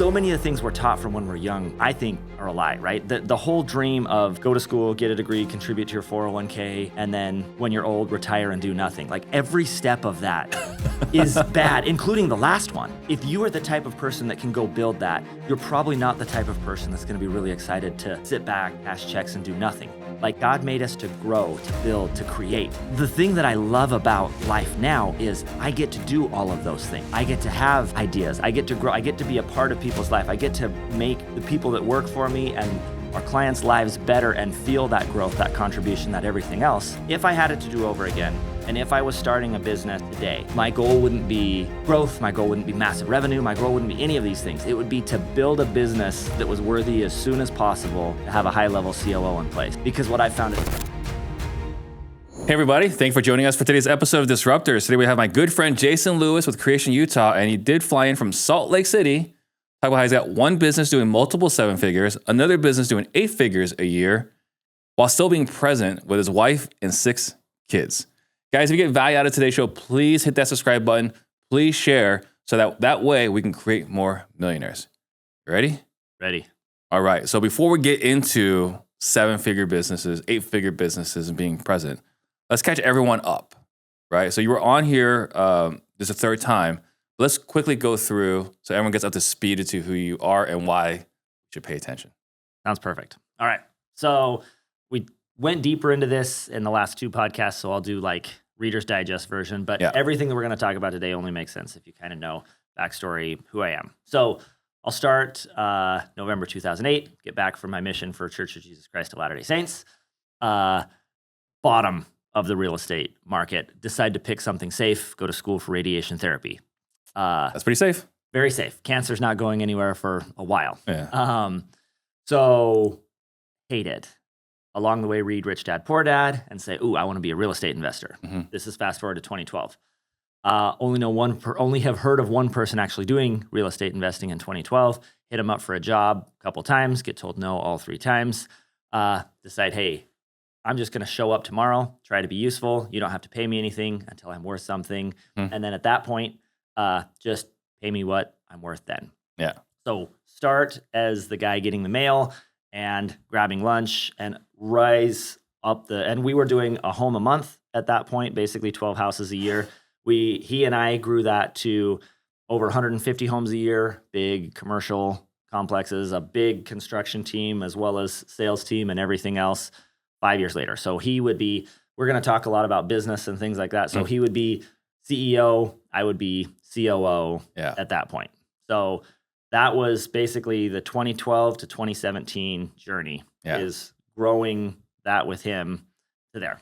So many of the things we're taught from when we're young, I think, are a lie, right? The whole dream of go to school, get a degree, contribute to your 401k, and then when you're old, retire and do nothing. Like every step of that is bad, including the last one. If you are the type of person that can go build that, you're probably not the type of person that's gonna be really excited to sit back, cash checks, and do nothing. Like God made us to grow, to build, to create. The thing that I love about life now is I get to do all of those things. I get to have ideas. I get to grow. I get to be a part of people's life. I get to make the people that work for me and our clients' lives better and feel that growth, that contribution, that everything else. If I had it to do over again, and if I was starting a business today, my goal wouldn't be growth, my goal wouldn't be massive revenue, my goal wouldn't be any of these things. It would be to build a business that was worthy as soon as possible to have a high-level COO in place. Because what I found is... Hey everybody, thank you for joining us for today's episode of Disruptors. Today we have my good friend Jason Lewis with Creation Utah, and he did fly in from Salt Lake City. Talk about how he's got one business doing multiple 7 figures, another business doing 8 figures a year, while still being present with his wife and 6 kids. Guys, if you get value out of today's show, please hit that subscribe button. Please share so that way we can create more millionaires. You ready? Ready. All right. So before we get into 7-figure businesses, 8-figure businesses and being present, let's catch everyone up, right? So you were on here, this is the 3rd time. Let's quickly go through so everyone gets up to speed into who you are and why you should pay attention. Sounds perfect. All right. So we went deeper into this in the last 2 podcasts, so I'll do like Reader's Digest version, but everything that we're going to talk about today only makes sense if you kind of know backstory, who I am. So I'll start November 2008, get back from my mission for Church of Jesus Christ of Latter-day Saints. Bottom of the real estate market, decide to pick something safe, go to school for radiation therapy. That's pretty safe. Very safe. Cancer's not going anywhere for a while. Yeah. So hate it. Along the way, read Rich Dad, Poor Dad and say, ooh, I want to be a real estate investor. Mm-hmm. This is fast forward to 2012. Only have heard of one person actually doing real estate investing in 2012. Hit him up for a job a couple times, get told no all 3 times. Decide, hey, I'm just going to show up tomorrow, try to be useful. You don't have to pay me anything until I'm worth something. Mm-hmm. And then at that point, just pay me what I'm worth then. Yeah. So start as the guy getting the mail and grabbing lunch and rise up and we were doing a home a month at that point, basically 12 houses a year. He and I grew that to over 150 homes a year, big commercial complexes, a big construction team, as well as sales team and everything else 5 years later. So we're going to talk a lot about business and things like that. So he would be CEO, I would be COO at that point. So that was basically the 2012 to 2017 journey is growing that with him to there.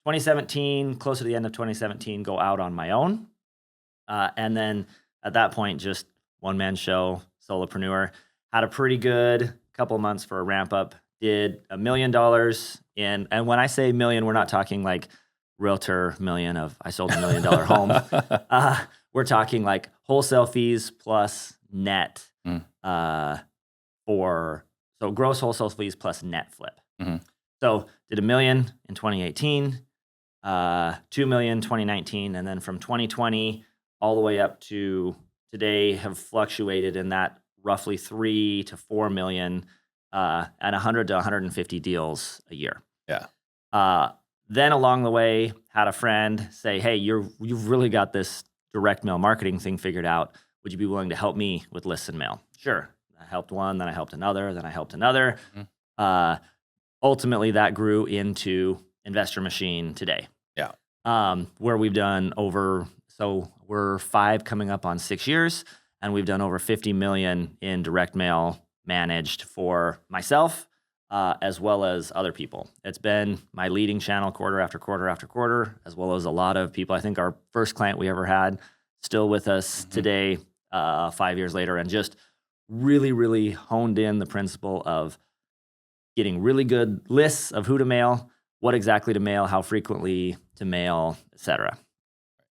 2017, close to the end of 2017, go out on my own. And then at that point, just one-man show, solopreneur. Had a pretty good couple months for a ramp up. Did $1 million in, and when I say million, we're not talking like realtor million of I sold $1 million home. We're talking like wholesale fees plus net so gross wholesale fees plus net flip. Mm-hmm. So did $1 million in 2018, $2 million 2019, and then from 2020 all the way up to today have fluctuated in that roughly 3 to 4 million and 100 to 150 deals a year. Yeah. Then along the way, had a friend say, hey, you've really got this direct mail marketing thing figured out. Would you be willing to help me with lists and mail? Sure. I helped one, then I helped another, then I helped another. Mm-hmm. Ultimately, that grew into Investor Machine today. Yeah. Where we've done we're 5 coming up on 6 years, and we've done over 50 million in direct mail managed for myself, as well as other people. It's been my leading channel quarter after quarter after quarter, as well as a lot of people. I think our first client we ever had still with us today, 5 years later, and just really, really honed in the principle of getting really good lists of who to mail, what exactly to mail, how frequently to mail, etc.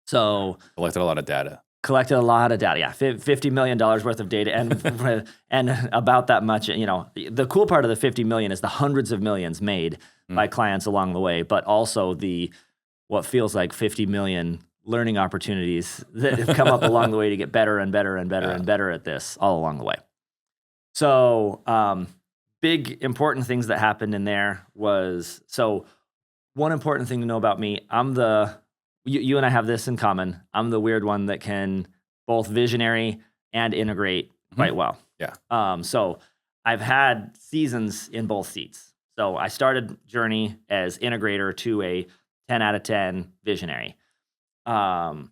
So collected a lot of data. Yeah. $50 million worth of data and about that much, the cool part of the 50 million is the hundreds of millions made by clients along the way, but also what feels like 50 million learning opportunities that have come up along the way to get better and better and better and better at this all along the way. So big important things that happened in there was, so one important thing to know about me, you and I have this in common. I'm the weird one that can both visionary and integrate quite well. Yeah. So I've had seasons in both seats. So I started journey as integrator to a 10 out of 10 visionary. Then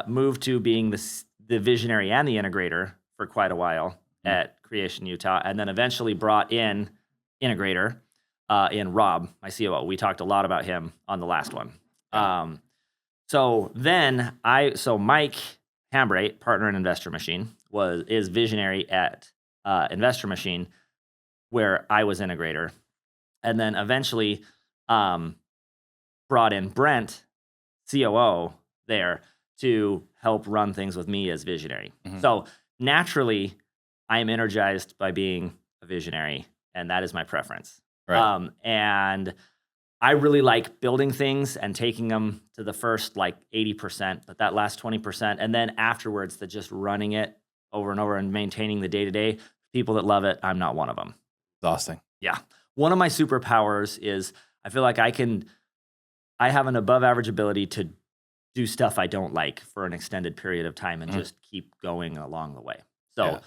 moved to being the visionary and the integrator for quite a while at Creation Utah, and then eventually brought in integrator in Rob, my COO. We talked a lot about him on the last one. So Mike Hambright, partner in Investor Machine, is visionary at Investor Machine, where I was integrator, and then eventually brought in Brent, COO, there to help run things with me as visionary. So naturally, I am energized by being a visionary, and that is my preference. Right. And I really like building things and taking them to the first 80%, but that last 20%, and then afterwards, just running it over and over and maintaining the day-to-day. People that love it, I'm not one of them. Exhausting. Yeah. One of my superpowers is I feel like I have an above average ability to do stuff I don't like for an extended period of time and just keep going along the way. So,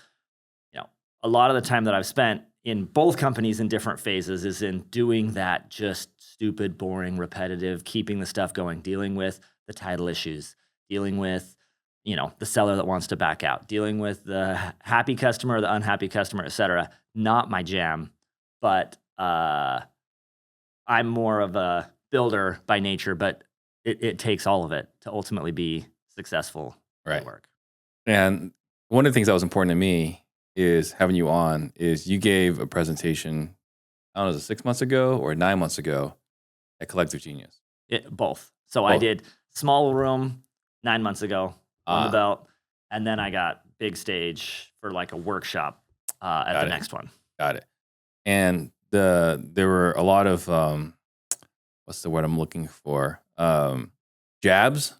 a lot of the time that I've spent in both companies in different phases is in doing that just stupid, boring, repetitive, keeping the stuff going, dealing with the title issues, dealing with, the seller that wants to back out, dealing with the happy customer, the unhappy customer, et cetera. Not my jam, but I'm more of a builder by nature, but it takes all of it to ultimately be successful at work. And one of the things that was important to me is having you on is you gave a presentation, I don't know, was it 6 months ago or 9 months ago at Collective Genius? Both. So I did small room 9 months ago on the belt, and then I got big stage for a workshop at the next one. Got it. And there were a lot of what's the word I'm looking for? Jabs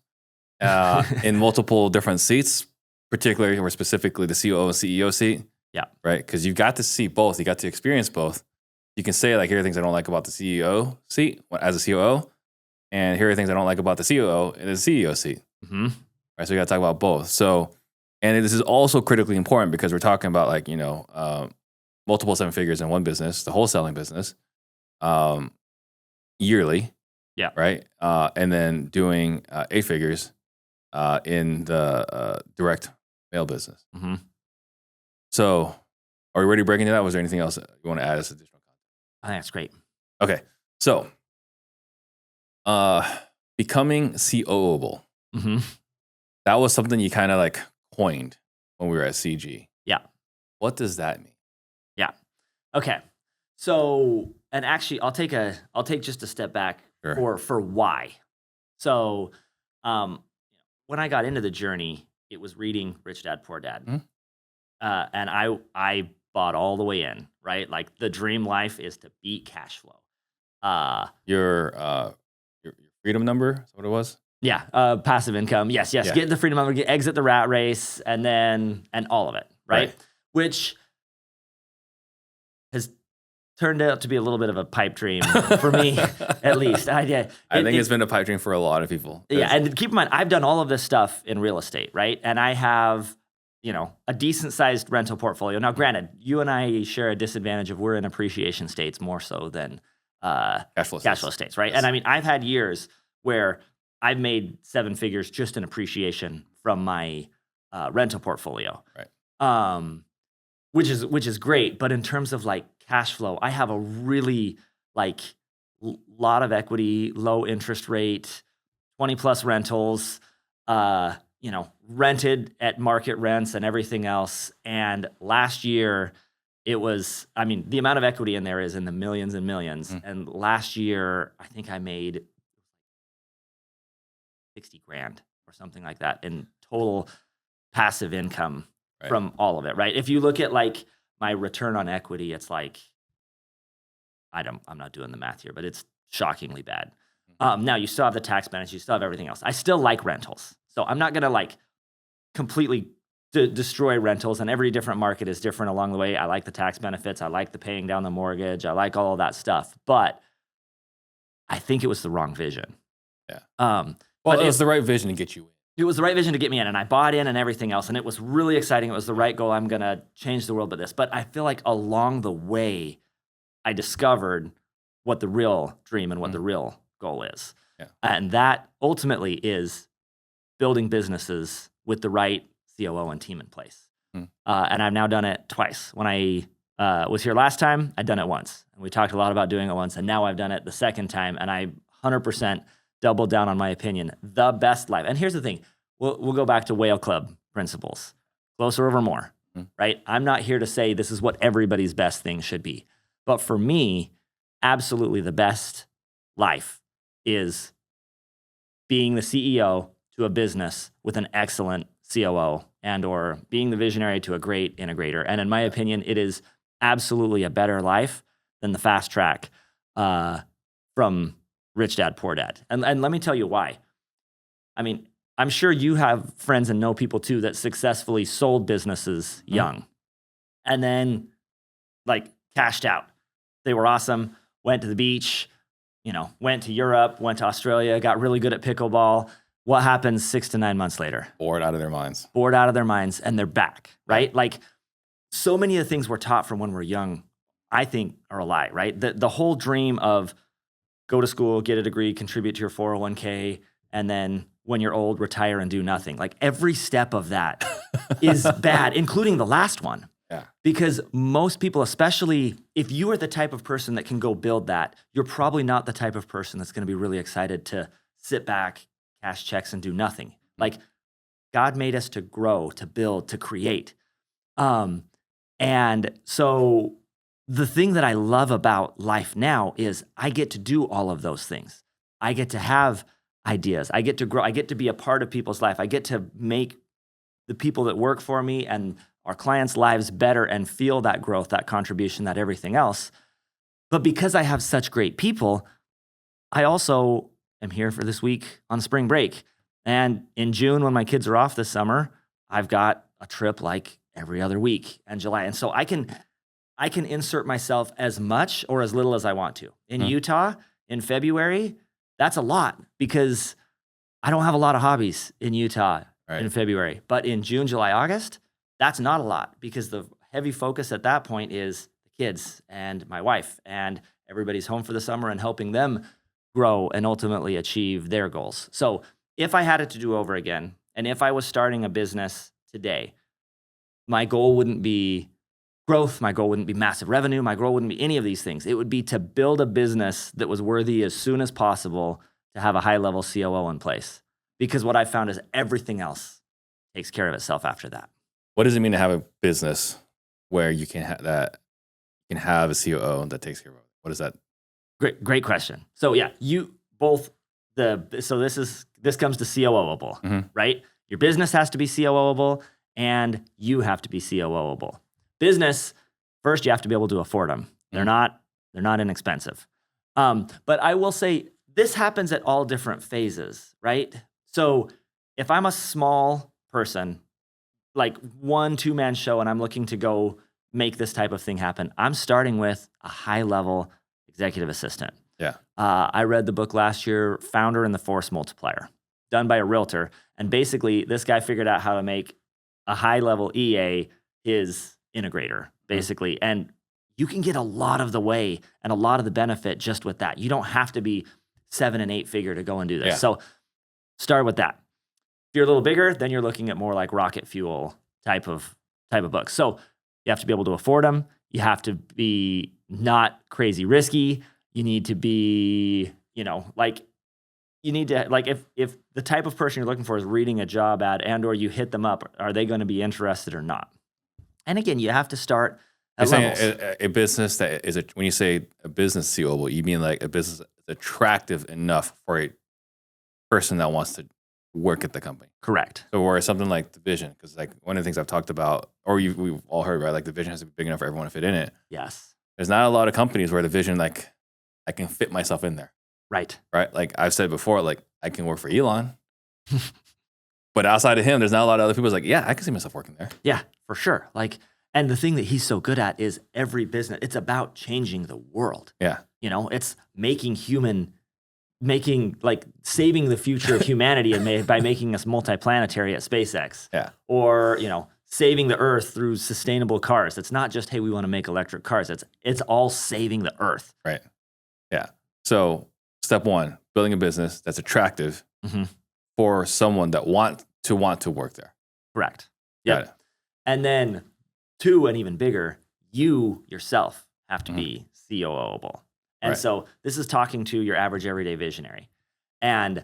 in multiple different seats, particularly or specifically the COO and CEO seat. Yeah. Right. Because you've got to see both. You got to experience both. You can say here are things I don't like about the CEO seat as a COO, and here are things I don't like about the COO in the CEO seat. Right. So you got to talk about both. So, and this is also critically important because we're talking about multiple seven figures in one business, the wholesaling business, yearly. Yeah. Right. And then doing 8 figures in the direct mail business. So are we ready to break into that? Was there anything else you want to add as additional content? I think that's great. Okay. So becoming COO-able. That was something you kind of coined when we were at CG. Yeah. What does that mean? Yeah. Okay. So, and actually I'll take just a step back for why. So, when I got into the journey, it was reading Rich Dad, Poor Dad. And I bought all the way in, right? The dream life is to beat cash flow. Your freedom number, is that what it was? Yeah, passive income. Yes. Yeah. Get the freedom number, exit the rat race, and all of it, right? Which has turned out to be a little bit of a pipe dream for me, at least. I think it's been a pipe dream for a lot of people. Yeah, and keep in mind, I've done all of this stuff in real estate, right? And I have, a decent-sized rental portfolio. Now, granted, you and I share a disadvantage of we're in appreciation states more so than cash flow states, right? Yes. And I mean, I've had years where I've made 7 figures just in appreciation from my rental portfolio, right? Which is great. But in terms of cash flow, I have a really lot of equity, low interest rate, 20 plus rentals, rented at market rents and everything else. And last year it was, the amount of equity in there is in the millions and millions. And last year, I think I made 60 grand or something like that in total passive income from all of it, right? If you look at my return on equity, it's I'm not doing the math here, but it's shockingly bad. Now you still have the tax benefits, you still have everything else. I still like rentals. So I'm not going to completely destroy rentals, and every different market is different along the way. I like the tax benefits. I like the paying down the mortgage. I like all of that stuff. But I think it was the wrong vision. Yeah. Well, But it was the right vision to get you in. It was the right vision to get me in, and I bought in and everything else, and it was really exciting. It was the right goal. I'm going to change the world with this. But I feel like along the way, I discovered what the real dream and what the real goal is. Yeah. And that ultimately is building businesses with the right COO and team in place. And I've now done it twice. When I was here last time, I'd done it once. And we talked a lot about doing it once, and now I've done it the second time, and I 100% doubled down on my opinion, the best life. And here's the thing. We'll go back to Whale Club principles. Closer over more, right? I'm not here to say this is what everybody's best thing should be. But for me, absolutely the best life is being the CEO to a business with an excellent COO and or being the visionary to a great integrator. And in my opinion, it is absolutely a better life than the fast track from Rich Dad, Poor Dad. And let me tell you why. I mean, I'm sure you have friends and know people too that successfully sold businesses young and then like cashed out. They were awesome, went to the beach, went to Europe, went to Australia, got really good at pickleball. What happens 6 to 9 months later? Bored out of their minds. Bored out of their minds, and they're back, right? Like so many of the things we're taught from when we're young, I think are a lie, right? The whole dream of go to school, get a degree, contribute to your 401k, and then when you're old, retire and do nothing. Like every step of that is bad, including the last one. Yeah. Because most people, especially if you are the type of person that can go build that, you're probably not the type of person that's going to be really excited to sit back, cash checks, and do nothing. Like God made us to grow, to build, to create. And so the thing that I love about life now is I get to do all of those things. I get to have ideas. I get to grow. I get to be a part of people's life. I get to make the people that work for me and our clients' lives better and feel that growth, that contribution, that everything else. But because I have such great people, I also am here for this week on spring break. And in June, when my kids are off this summer, I've got a trip like every other week in July. And so I can insert myself as much or as little as I want to. In Utah, in February, that's a lot because I don't have a lot of hobbies in Utah in February. But in June, July, August, that's not a lot because the heavy focus at that point is the kids and my wife, and everybody's home for the summer and helping them grow and ultimately achieve their goals. So if I had it to do over again, and if I was starting a business today, my goal wouldn't be growth. My goal wouldn't be massive revenue. My goal wouldn't be any of these things. It would be to build a business that was worthy as soon as possible to have a high-level COO in place. Because what I found is everything else takes care of itself after that. What does it mean to have a business where you can have that? You can have a COO that takes care of it. What is that? Great question. So yeah, this comes to COO-able, right? Your business has to be COO-able, and you have to be COO-able. Business, first you have to be able to afford them. They're not inexpensive. But I will say this happens at all different phases, right? So if I'm a small person, like 1-2-man show, and I'm looking to go make this type of thing happen, I'm starting with a high-level executive assistant. Yeah. I read the book last year, Founder and the Force Multiplier, done by a realtor. And basically, this guy figured out how to make a high-level EA his integrator, basically. And you can get a lot of the way and a lot of the benefit just with that. You don't have to be 7- and 8-figure to go and do this. Yeah. So start with that. If you're a little bigger, then you're looking at more like rocket fuel type of books. So you have to be able to afford them. You have to be not crazy risky. You need to be, if the type of person you're looking for is reading a job ad and or you hit them up, are they going to be interested or not? And again, you have to start at levels. A business that is when you say a business COO, you mean like a business that's attractive enough for a person that wants to work at the company. Correct. So or something like the vision, because like one of the things I've talked about, or we've all heard about, like the vision has to be big enough for everyone to fit in it. Yes. There's not a lot of companies where the vision, like I can fit myself in there. Right. Right. Like I've said before, like I can work for Elon. But outside of him, there's not a lot of other people who's like, yeah, I can see myself working there. Yeah, for sure. Like, and the thing that he's so good at is every business, it's about changing the world. Yeah. It's like saving the future of humanity by making us multiplanetary at SpaceX. Yeah. Or, saving the earth through sustainable cars. It's not just, hey, we want to make electric cars. It's all saving the earth. Right. Yeah. So step one, building a business that's attractive for someone that want to work there. Correct. Got it. And then 2, and even bigger, you yourself have to be COO-able. And so this is talking to your average everyday visionary. And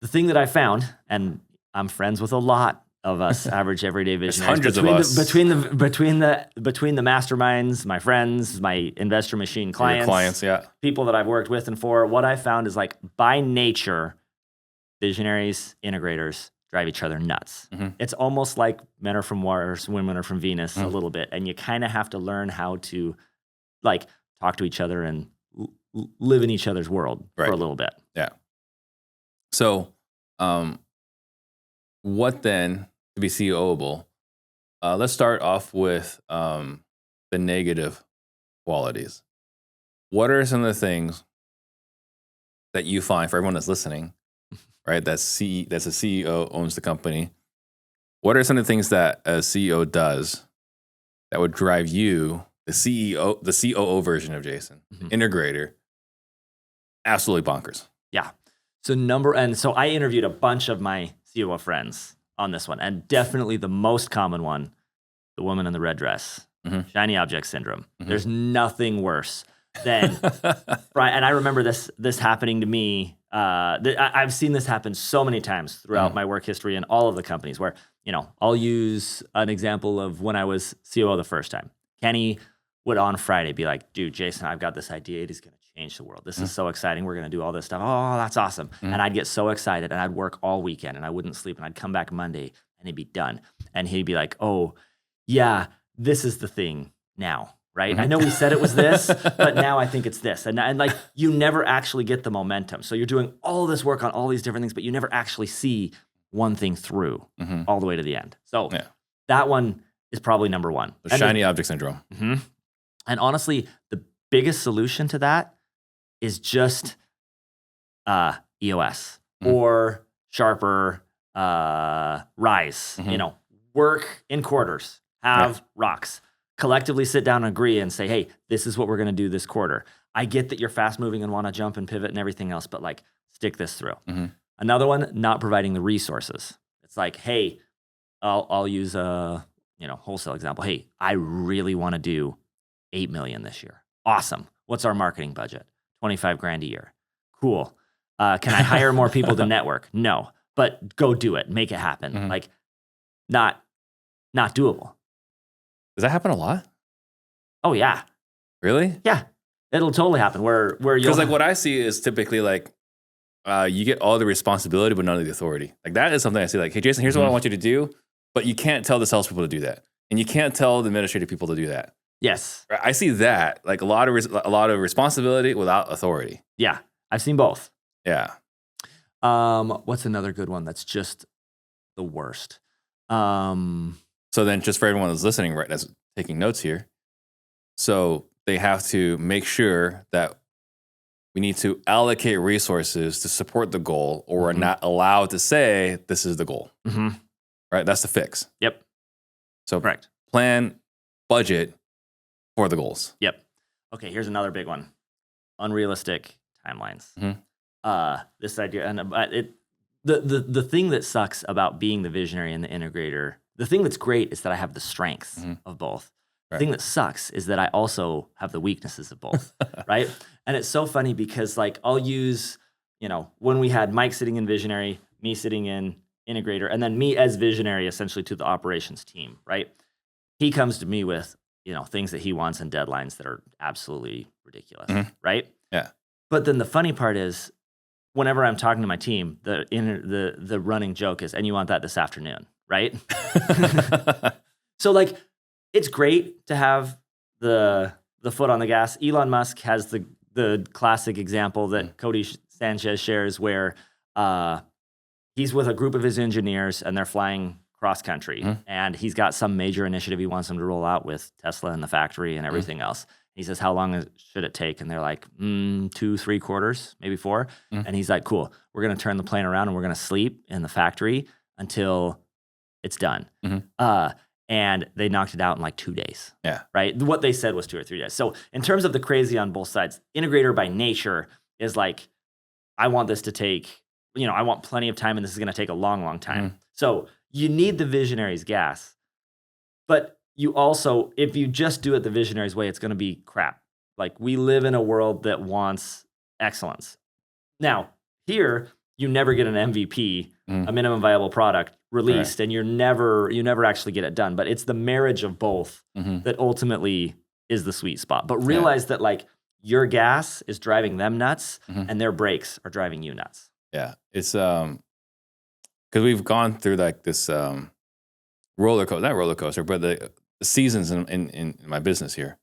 the thing that I found, and I'm friends with a lot of us average everyday visionaries, hundreds of us. between the masterminds, my friends, my investor machine clients, people that I've worked with and for, what I found is like by nature, visionaries, integrators drive each other nuts. It's almost like men are from Mars, women are from Venus a little bit. And you kind of have to learn how to like talk to each other and live in each other's world for a little bit. Yeah. So, what then to be COO-able? Let's start off with the negative qualities. What are some of the things that you find for everyone that's listening, right? That's a CEO owns the company. What are some of the things that a CEO does that would drive you, the COO version of Jason, integrator, absolutely bonkers? Yeah. So I interviewed a bunch of my COO friends on this one, and definitely the most common one, the woman in the red dress, shiny object syndrome. There's nothing worse than, and I remember this happening to me. I've seen this happen so many times throughout my work history in all of the companies where, I'll use an example of when I was COO the first time. Kenny would on Friday be like, dude, Jason, I've got this idea. It is going to change the world. This is so exciting. We're going to do all this stuff. Oh, that's awesome. And I'd get so excited and I'd work all weekend and I wouldn't sleep and I'd come back Monday and it'd be done. And he'd be like, oh, yeah, this is the thing now, right? I know we said it was this, but now I think it's this. And like, you never actually get the momentum. So you're doing all this work on all these different things, but you never actually see one thing through all the way to the end. So that one is probably number one. The shiny object syndrome. And honestly, the biggest solution to that is just EOS or sharper rise. Work in quarters, have rocks, collectively sit down and agree and say, hey, this is what we're going to do this quarter. I get that you're fast moving and want to jump and pivot and everything else, but like stick this through. Another one, not providing the resources. It's like, hey, I'll use a wholesale example. Hey, I really want to do 8 million this year. Awesome. What's our marketing budget? 25 grand a year. Cool. Can I hire more people to network? No, but go do it. Make it happen. Like not doable. Does that happen a lot? Oh yeah. Really? Yeah. It'll totally happen where you'll, because like what I see is typically like you get all the responsibility but none of the authority. Like that is something I see like, hey Jason, here's what I want you to do, but you can't tell the salespeople to do that. And you can't tell the administrative people to do that. Yes. I see that like a lot of responsibility without authority. Yeah. I've seen both. Yeah. What's another good one that's just the worst? So then just for everyone that's listening, right, that's taking notes here. So they have to make sure that we need to allocate resources to support the goal, or we're not allowed to say this is the goal. Right? That's the fix. Yep. So correct. Plan, budget for the goals. Yep. Okay, here's another big one. Unrealistic timelines. This idea, and the thing that sucks about being the visionary and the integrator, the thing that's great is that I have the strengths of both. The thing that sucks is that I also have the weaknesses of both, right? And it's so funny because like I'll use, when we had Mike sitting in visionary, me sitting in integrator, and then me as visionary essentially to the operations team, right? He comes to me with, things that he wants and deadlines that are absolutely ridiculous, right? Yeah. But then the funny part is whenever I'm talking to my team, the running joke is, and you want that this afternoon, right? So like, it's great to have the foot on the gas. Elon Musk has the classic example that Cody Sanchez shares where he's with a group of his engineers and they're flying cross country, and he's got some major initiative he wants them to roll out with Tesla and the factory and everything else. He says, how long should it take? And they're like, 2-3 quarters, maybe 4. And he's like, cool, we're going to turn the plane around and we're going to sleep in the factory until it's done. And they knocked it out in like 2 days. Yeah. Right. What they said was 2 or 3 days. So in terms of the crazy on both sides, integrator by nature is like, I want this to take, I want plenty of time and this is going to take a long, long time. So you need the visionary's gas, but you also, if you just do it the visionary's way, it's going to be crap. Like, we live in a world that wants excellence. Now, here, you never get an MVP, a minimum viable product released, and you never actually get it done. But it's the marriage of both that ultimately is the sweet spot. But realize that like your gas is driving them nuts, and their brakes are driving you nuts. Yeah, it's because we've gone through like this not roller coaster, but the seasons in my business here,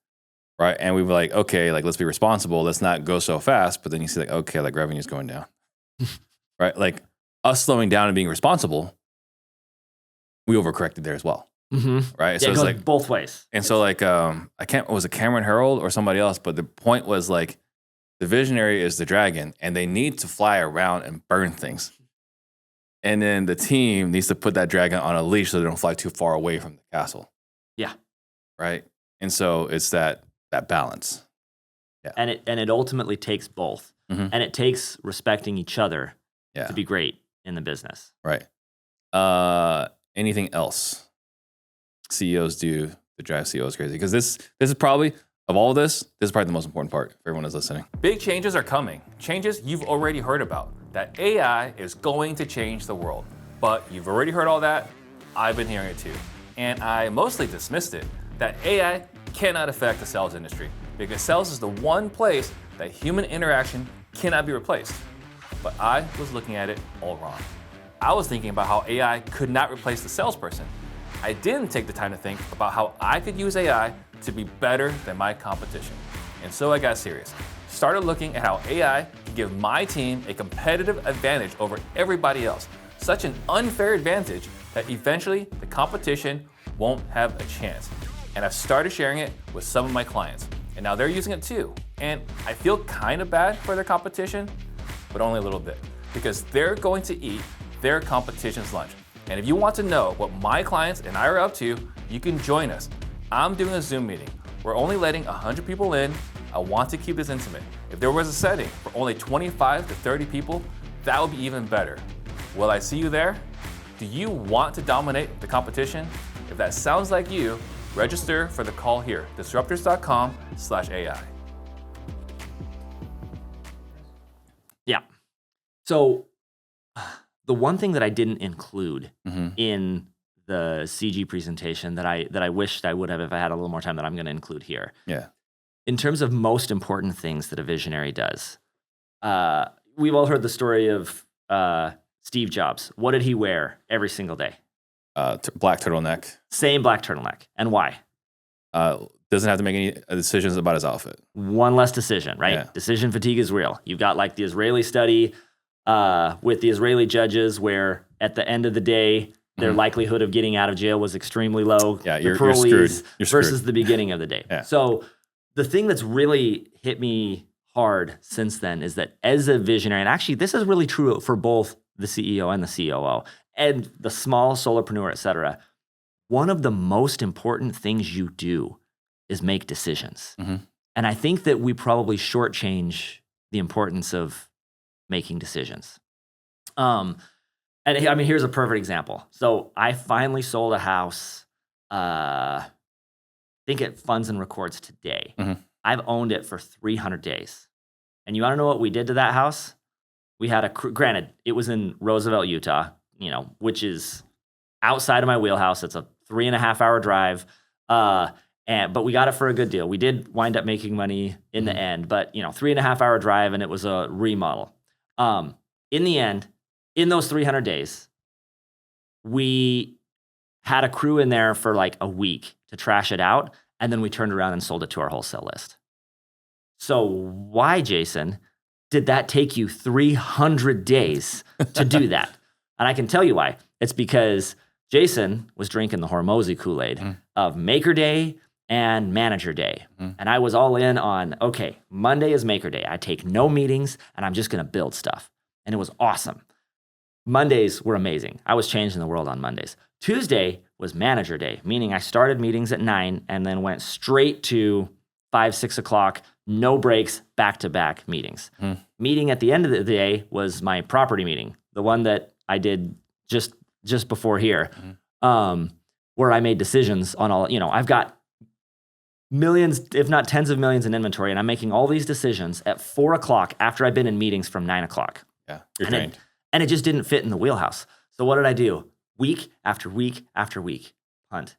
right? And we were like, okay, like let's be responsible. Let's not go so fast. But then you see like, okay, like revenue's going down, right? Like us slowing down and being responsible, we overcorrected there as well, right? Yeah, so it it's goes like both ways. And so like was it Cameron Harold or somebody else? But the point was like the visionary is the dragon, and they need to fly around and burn things. And then the team needs to put that dragon on a leash so they don't fly too far away from the castle. Yeah. Right. And so it's that balance. Yeah. And it ultimately takes both. And it takes respecting each other to be great in the business. Right. Anything else CEOs do to drive CEOs crazy? Because this is probably, of all of this is probably the most important part for everyone who's listening. Big changes are coming. Changes you've already heard about. That AI is going to change the world. But you've already heard all that. I've been hearing it too. And I mostly dismissed it. That AI cannot affect the sales industry because sales is the one place that human interaction cannot be replaced. But I was looking at it all wrong. I was thinking about how AI could not replace the salesperson. I didn't take the time to think about how I could use AI to be better than my competition. And so I got serious. Started looking at how AI could give my team a competitive advantage over everybody else. Such an unfair advantage that eventually the competition won't have a chance. And I've started sharing it with some of my clients. And now they're using it too. And I feel kind of bad for their competition, but only a little bit. Because they're going to eat their competition's lunch. And if you want to know what my clients and I are up to, you can join us. I'm doing a Zoom meeting. We're only letting 100 people in. I want to keep this intimate. If there was a setting for only 25 to 30 people, that would be even better. Will I see you there? Do you want to dominate the competition? If that sounds like you, register for the call here, disruptors.com/AI. Yeah. So the one thing that I didn't include in the CG presentation that I wished I would have if I had a little more time that I'm going to include here. Yeah. In terms of most important things that a visionary does, we've all heard the story of Steve Jobs. What did he wear every single day? Black turtleneck. Same black turtleneck. And why? Doesn't have to make any decisions about his outfit. One less decision, right? Yeah. Decision fatigue is real. You've got like the Israeli study with the Israeli judges where at the end of the day, their likelihood of getting out of jail was extremely low. Yeah, you're screwed. Versus the beginning of the day. Yeah. So the thing that's really hit me hard since then is that as a visionary, and actually this is really true for both the CEO and the COO and the small solopreneur, et cetera, one of the most important things you do is make decisions. And I think that we probably shortchange the importance of making decisions. And I mean, here's a perfect example. So I finally sold a house, I think at Funds and Records today. I've owned it for 300 days. And you want to know what we did to that house? We had granted, it was in Roosevelt, Utah, which is outside of my wheelhouse. It's a 3.5-hour drive. But we got it for a good deal. We did wind up making money in the end, but 3.5-hour drive, and it was a remodel. In the end, in those 300 days, we had a crew in there for like a week to trash it out, and then we turned around and sold it to our wholesale list. So why, Jason, did that take you 300 days to do that? And I can tell you why. It's because Jason was drinking the Hormozy Kool-Aid of Maker Day and Manager Day. And I was all in on, okay, Monday is Maker Day. I take no meetings and I'm just going to build stuff. And it was awesome. Mondays were amazing. I was changing the world on Mondays. Tuesday was Manager Day, meaning I started meetings at 9 and then went straight to 5, 6 o'clock, no breaks, back-to-back meetings. Meeting at the end of the day was my property meeting, the one that I did just before here, where I made decisions on all, I've got millions, if not tens of millions in inventory, and I'm making all these decisions at 4 o'clock after I've been in meetings from 9 o'clock. Yeah, you're trained. And it just didn't fit in the wheelhouse. So what did I do? Week after week after week. Punt.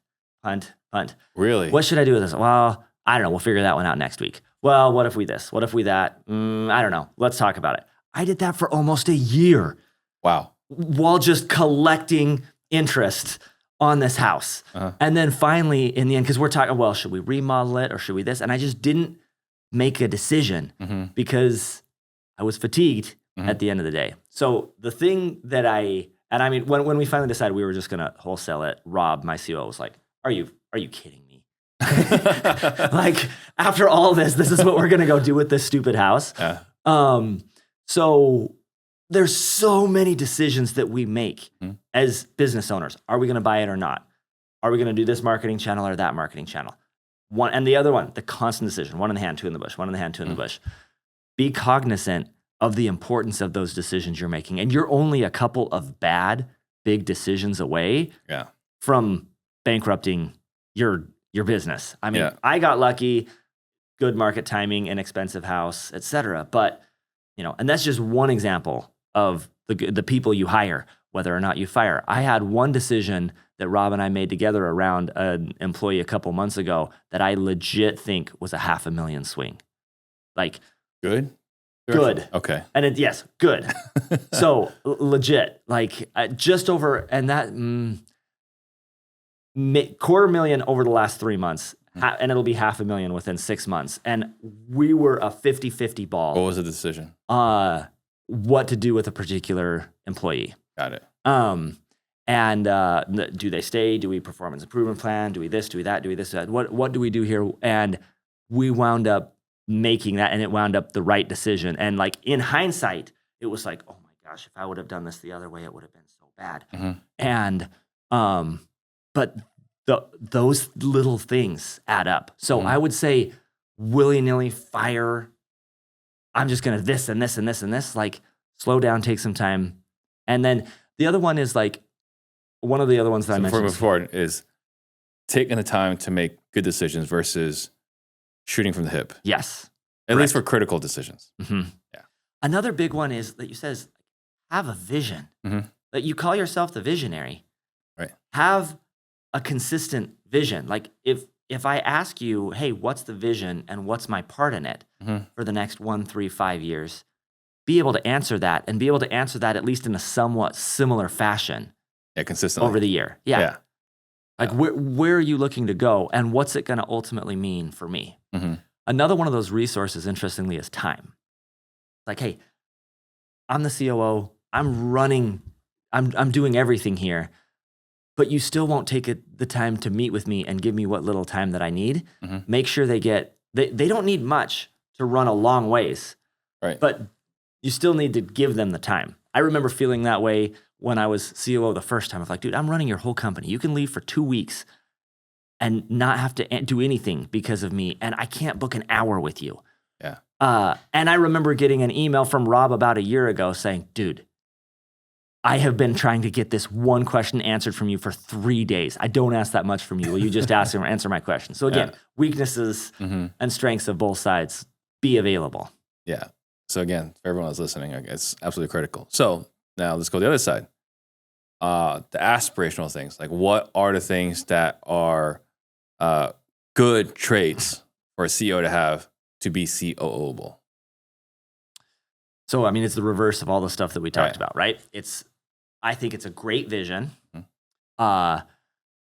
Really? What should I do with this? Well, I don't know. We'll figure that one out next week. Well, what if we this? What if we that? I don't know. Let's talk about it. I did that for almost a year. Wow. While just collecting interest on this house. And then finally, in the end, because we're talking, well, should we remodel it or should we this? And I just didn't make a decision because I was fatigued at the end of the day. So the thing that when we finally decided we were just going to wholesale it, Rob, my COO, was like, are you kidding me? Like, after all this is what we're going to go do with this stupid house. So there's so many decisions that we make as business owners. Are we going to buy it or not? Are we going to do this marketing channel or that marketing channel? One and the other one, the constant decision, one in the hand, two in the bush, one in the hand, two in the bush. Be cognizant of the importance of those decisions you're making. And you're only a couple of big decisions away from bankrupting your business. I mean, I got lucky, good market timing, inexpensive house, et cetera. But, and that's just one example of the people you hire, whether or not you fire. I had one decision that Rob and I made together around an employee a couple months ago that I legit think was a $500,000 swing. Like, Good. Okay. And yes, good. So legit, like just over, and that $250,000 over the last 3 months, and it'll be $500,000 within 6 months. And we were a 50-50 ball. What was the decision? What to do with a particular employee. Got it. And do they stay? Do we performance improvement plan? Do we this? Do we that? Do we this? That? What do we do here? And we wound up making that, and it wound up the right decision. And like in hindsight, it was like, oh my gosh, if I would have done this the other way, it would have been so bad. And but those little things add up. So I would say willy-nilly fire. I'm just gonna this and this and this and this. Like, slow down, take some time. And then the other one is like one of the other ones that I mentioned before is taking the time to make good decisions versus shooting from the hip. Yes. At least for critical decisions. Yeah. Another big one is that you says, have a vision. That you call yourself the visionary. Right. Have a consistent vision. Like if I ask you, hey, what's the vision and what's my part in it for the next 1, 3, 5 years, be able to answer that, and be able to answer that at least in a somewhat similar fashion. Yeah, consistently. Over the year. Yeah. Like, where are you looking to go, and what's it going to ultimately mean for me? Another one of those resources, interestingly, is time. Like, hey, I'm the COO. I'm running. I'm doing everything here, but you still won't take the time to meet with me and give me what little time that I need. Make sure they don't need much to run a long ways, right? But you still need to give them the time. I remember feeling that way when I was COO the first time. I was like, dude, I'm running your whole company. You can leave for 2 weeks and not have to do anything because of me, and I can't book an hour with you. Yeah. And I remember getting an email from Rob about a year ago saying, dude, I have been trying to get this one question answered from you for 3 days. I don't ask that much from you. Will you just answer my question? So again, weaknesses and strengths of both sides, be available. Yeah. So again, for everyone that's listening, it's absolutely critical. So now let's go to the other side. The aspirational things. Like, what are the things that are good traits for a CEO to have to be COO-able? So, I mean, it's the reverse of all the stuff that we talked about, right? I think it's a great vision. In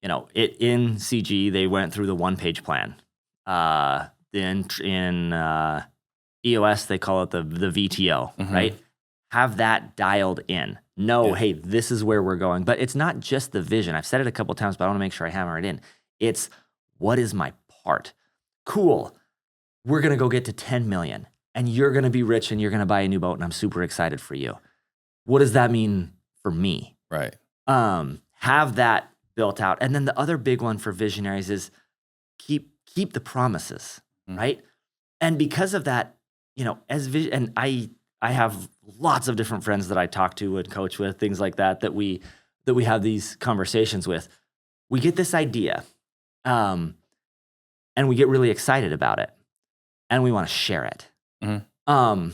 CG, they went through the 1-page plan. In EOS, they call it the VTO, right? Have that dialed in. know, Yeah. hey, this is where we're going. But it's not just the vision. I've said it a couple of times, but I want to make sure I hammer it in. It's what is my part? Cool. We're going to go get to 10 million and you're going to be rich and you're going to buy a new boat and I'm super excited for you. What does that mean for me? Right. Have that built out. And then the other big one for visionaries is keep the promises, right? And because of that, and I have lots of different friends that I talk to and coach with, things like that we have these conversations with. We get this idea, and we get really excited about it, and we want to share it. Mm-hmm.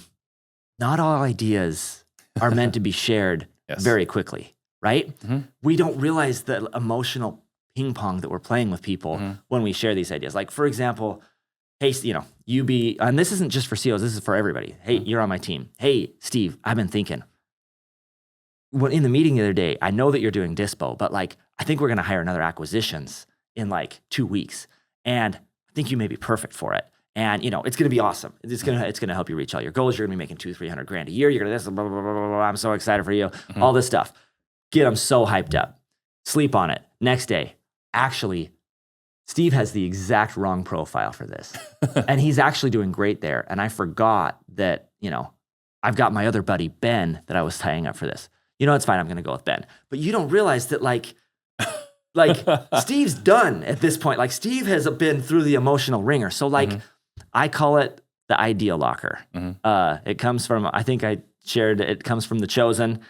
Not all ideas are meant to be shared very quickly, right? Mm-hmm. We don't realize the emotional ping pong that we're playing with people when we share these ideas. Like, for example, hey, and this isn't just for CEOs, this is for everybody. Hey, you're on my team. Hey, Steve, I've been thinking. Well, in the meeting the other day, I know that you're doing dispo, but like, I think we're going to hire another acquisitions in like 2 weeks. And I think you may be perfect for it. And it's going to be awesome. It's going to help you reach all your goals. You're going to be making $200,000-300,000 a year. You're going to this, blah, blah, blah, blah, blah. I'm so excited for you. All this stuff. Get them so hyped up. Sleep on it. Next day, actually, Steve has the exact wrong profile for this. And he's actually doing great there. And I forgot that, I've got my other buddy, Ben, that I was tying up for this. It's fine. I'm going to go with Ben. But you don't realize that like Steve's done at this point. Like Steve has been through the emotional ringer. So like I call it the idea locker. It comes from, I think I shared, it comes from The Chosen.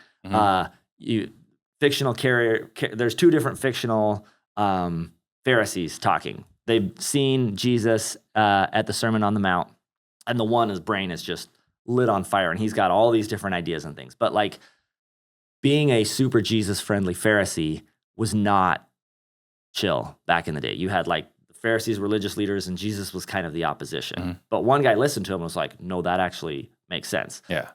Fictional carrier, there's 2 different fictional Pharisees talking. They've seen Jesus at the Sermon on the Mount, and the one, his brain is just lit on fire, and he's got all these different ideas and things. But like being a super Jesus-friendly Pharisee was not chill back in the day. You had like the Pharisees, religious leaders, and Jesus was kind of the opposition. But one guy listened to him and was like, no, that actually makes sense. Yeah.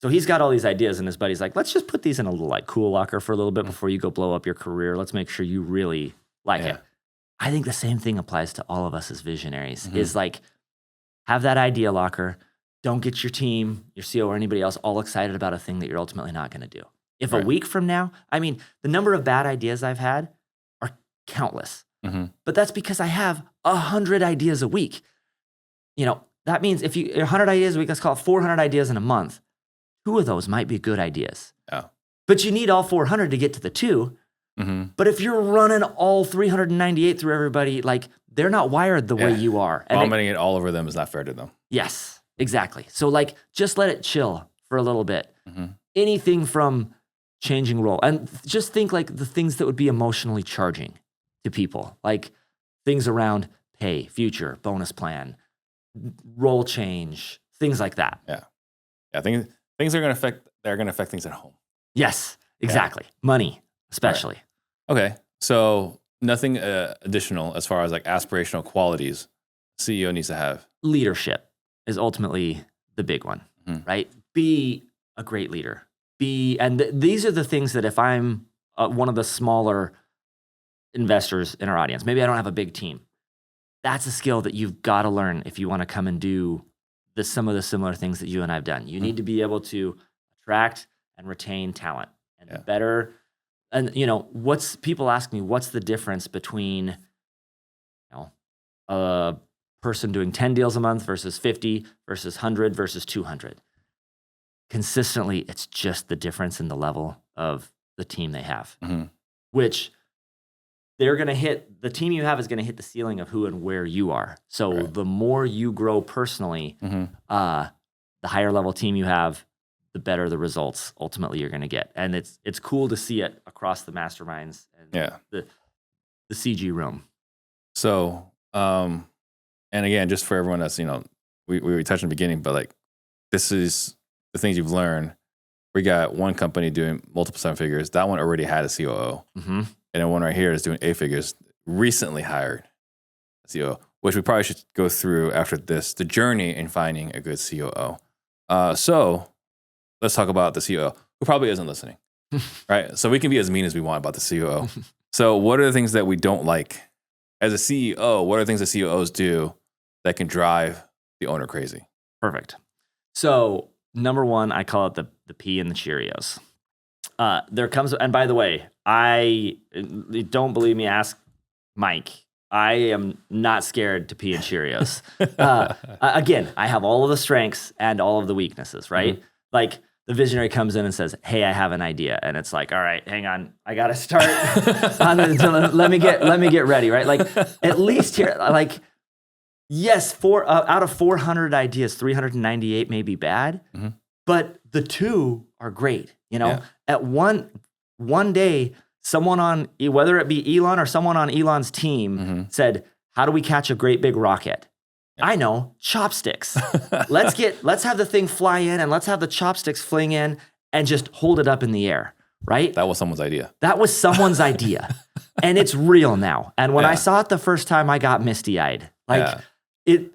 So he's got all these ideas, and his buddy's like, let's just put these in a little like cool locker for a little bit before you go blow up your career. Let's make sure you really like it. I think the same thing applies to all of us as visionaries, is like, have that idea locker. Don't get your team, your CEO, or anybody else all excited about a thing that you're ultimately not going to do. If a week from now, the number of bad ideas I've had are countless, but that's because I have 100 ideas a week. That means if 100 ideas a week, let's call it 400 ideas in a month. 2 of those might be good ideas. Yeah. But you need all 400 to get to the 2. But if you're running all 398 through everybody, like they're not wired the way you are. And vomiting it all over them is not fair to them. Yes, exactly. So like, just let it chill for a little bit. Anything from changing role, and just think like the things that would be emotionally charging to people, like things around pay, future, bonus plan, role change, things like that. Yeah. Things are going to affect things at home. Yes, exactly. Money, especially. Right. Okay. So nothing additional as far as like aspirational qualities CEO needs to have. Leadership is ultimately the big one, right? Be a great leader. These are the things that if I'm one of the smaller investors in our audience, maybe I don't have a big team. That's a skill that you've got to learn if you want to come and do some of the similar things that you and I've done. You need to be able to attract and retain talent and better. And people ask me, what's the difference between a person doing 10 deals a month versus 50 versus 100 versus 200? Consistently, it's just the difference in the level of the team they have, which they're going to hit. The team you have is going to hit the ceiling of who and where you are. So the more you grow personally, the higher level team you have, the better the results ultimately you're going to get. And it's cool to see it across the masterminds and the CG room. So, and again, just for everyone that's, we touched in the beginning, but like, this is the things you've learned. We got one company doing multiple 7 figures. That one already had a COO. And then one right here is doing 8 figures, recently hired a COO, which we probably should go through after this, the journey in finding a good COO. So let's talk about the COO, who probably isn't listening, right? So we can be as mean as we want about the COO. So what are the things that we don't like? As a CEO, what are the things that COOs do that can drive the owner crazy? Perfect. So number one, I call it the P in the Cheerios. There comes, and by the way, I don't believe me, ask Mike. I am not scared to pee in Cheerios. Again, I have all of the strengths and all of the weaknesses, right? Mm-hmm. Like the visionary comes in and says, "Hey, I have an idea," and it's like, "All right, hang on, I got to start. let me get ready," right? Like at least here, like yes, out of 400 ideas, 398 may be bad, Mm-hmm. but the 2 are great. Yeah. At one day, someone on, whether it be Elon or someone on Elon's team Mm-hmm. said, "How do we catch a great big rocket?" Yeah. I know, chopsticks. Let's have the thing fly in and let's have the chopsticks fling in and just hold it up in the air, right? That was someone's idea. That was someone's idea. And it's real now. And when I Yeah. saw it the first time, I got misty-eyed. Like Yeah. it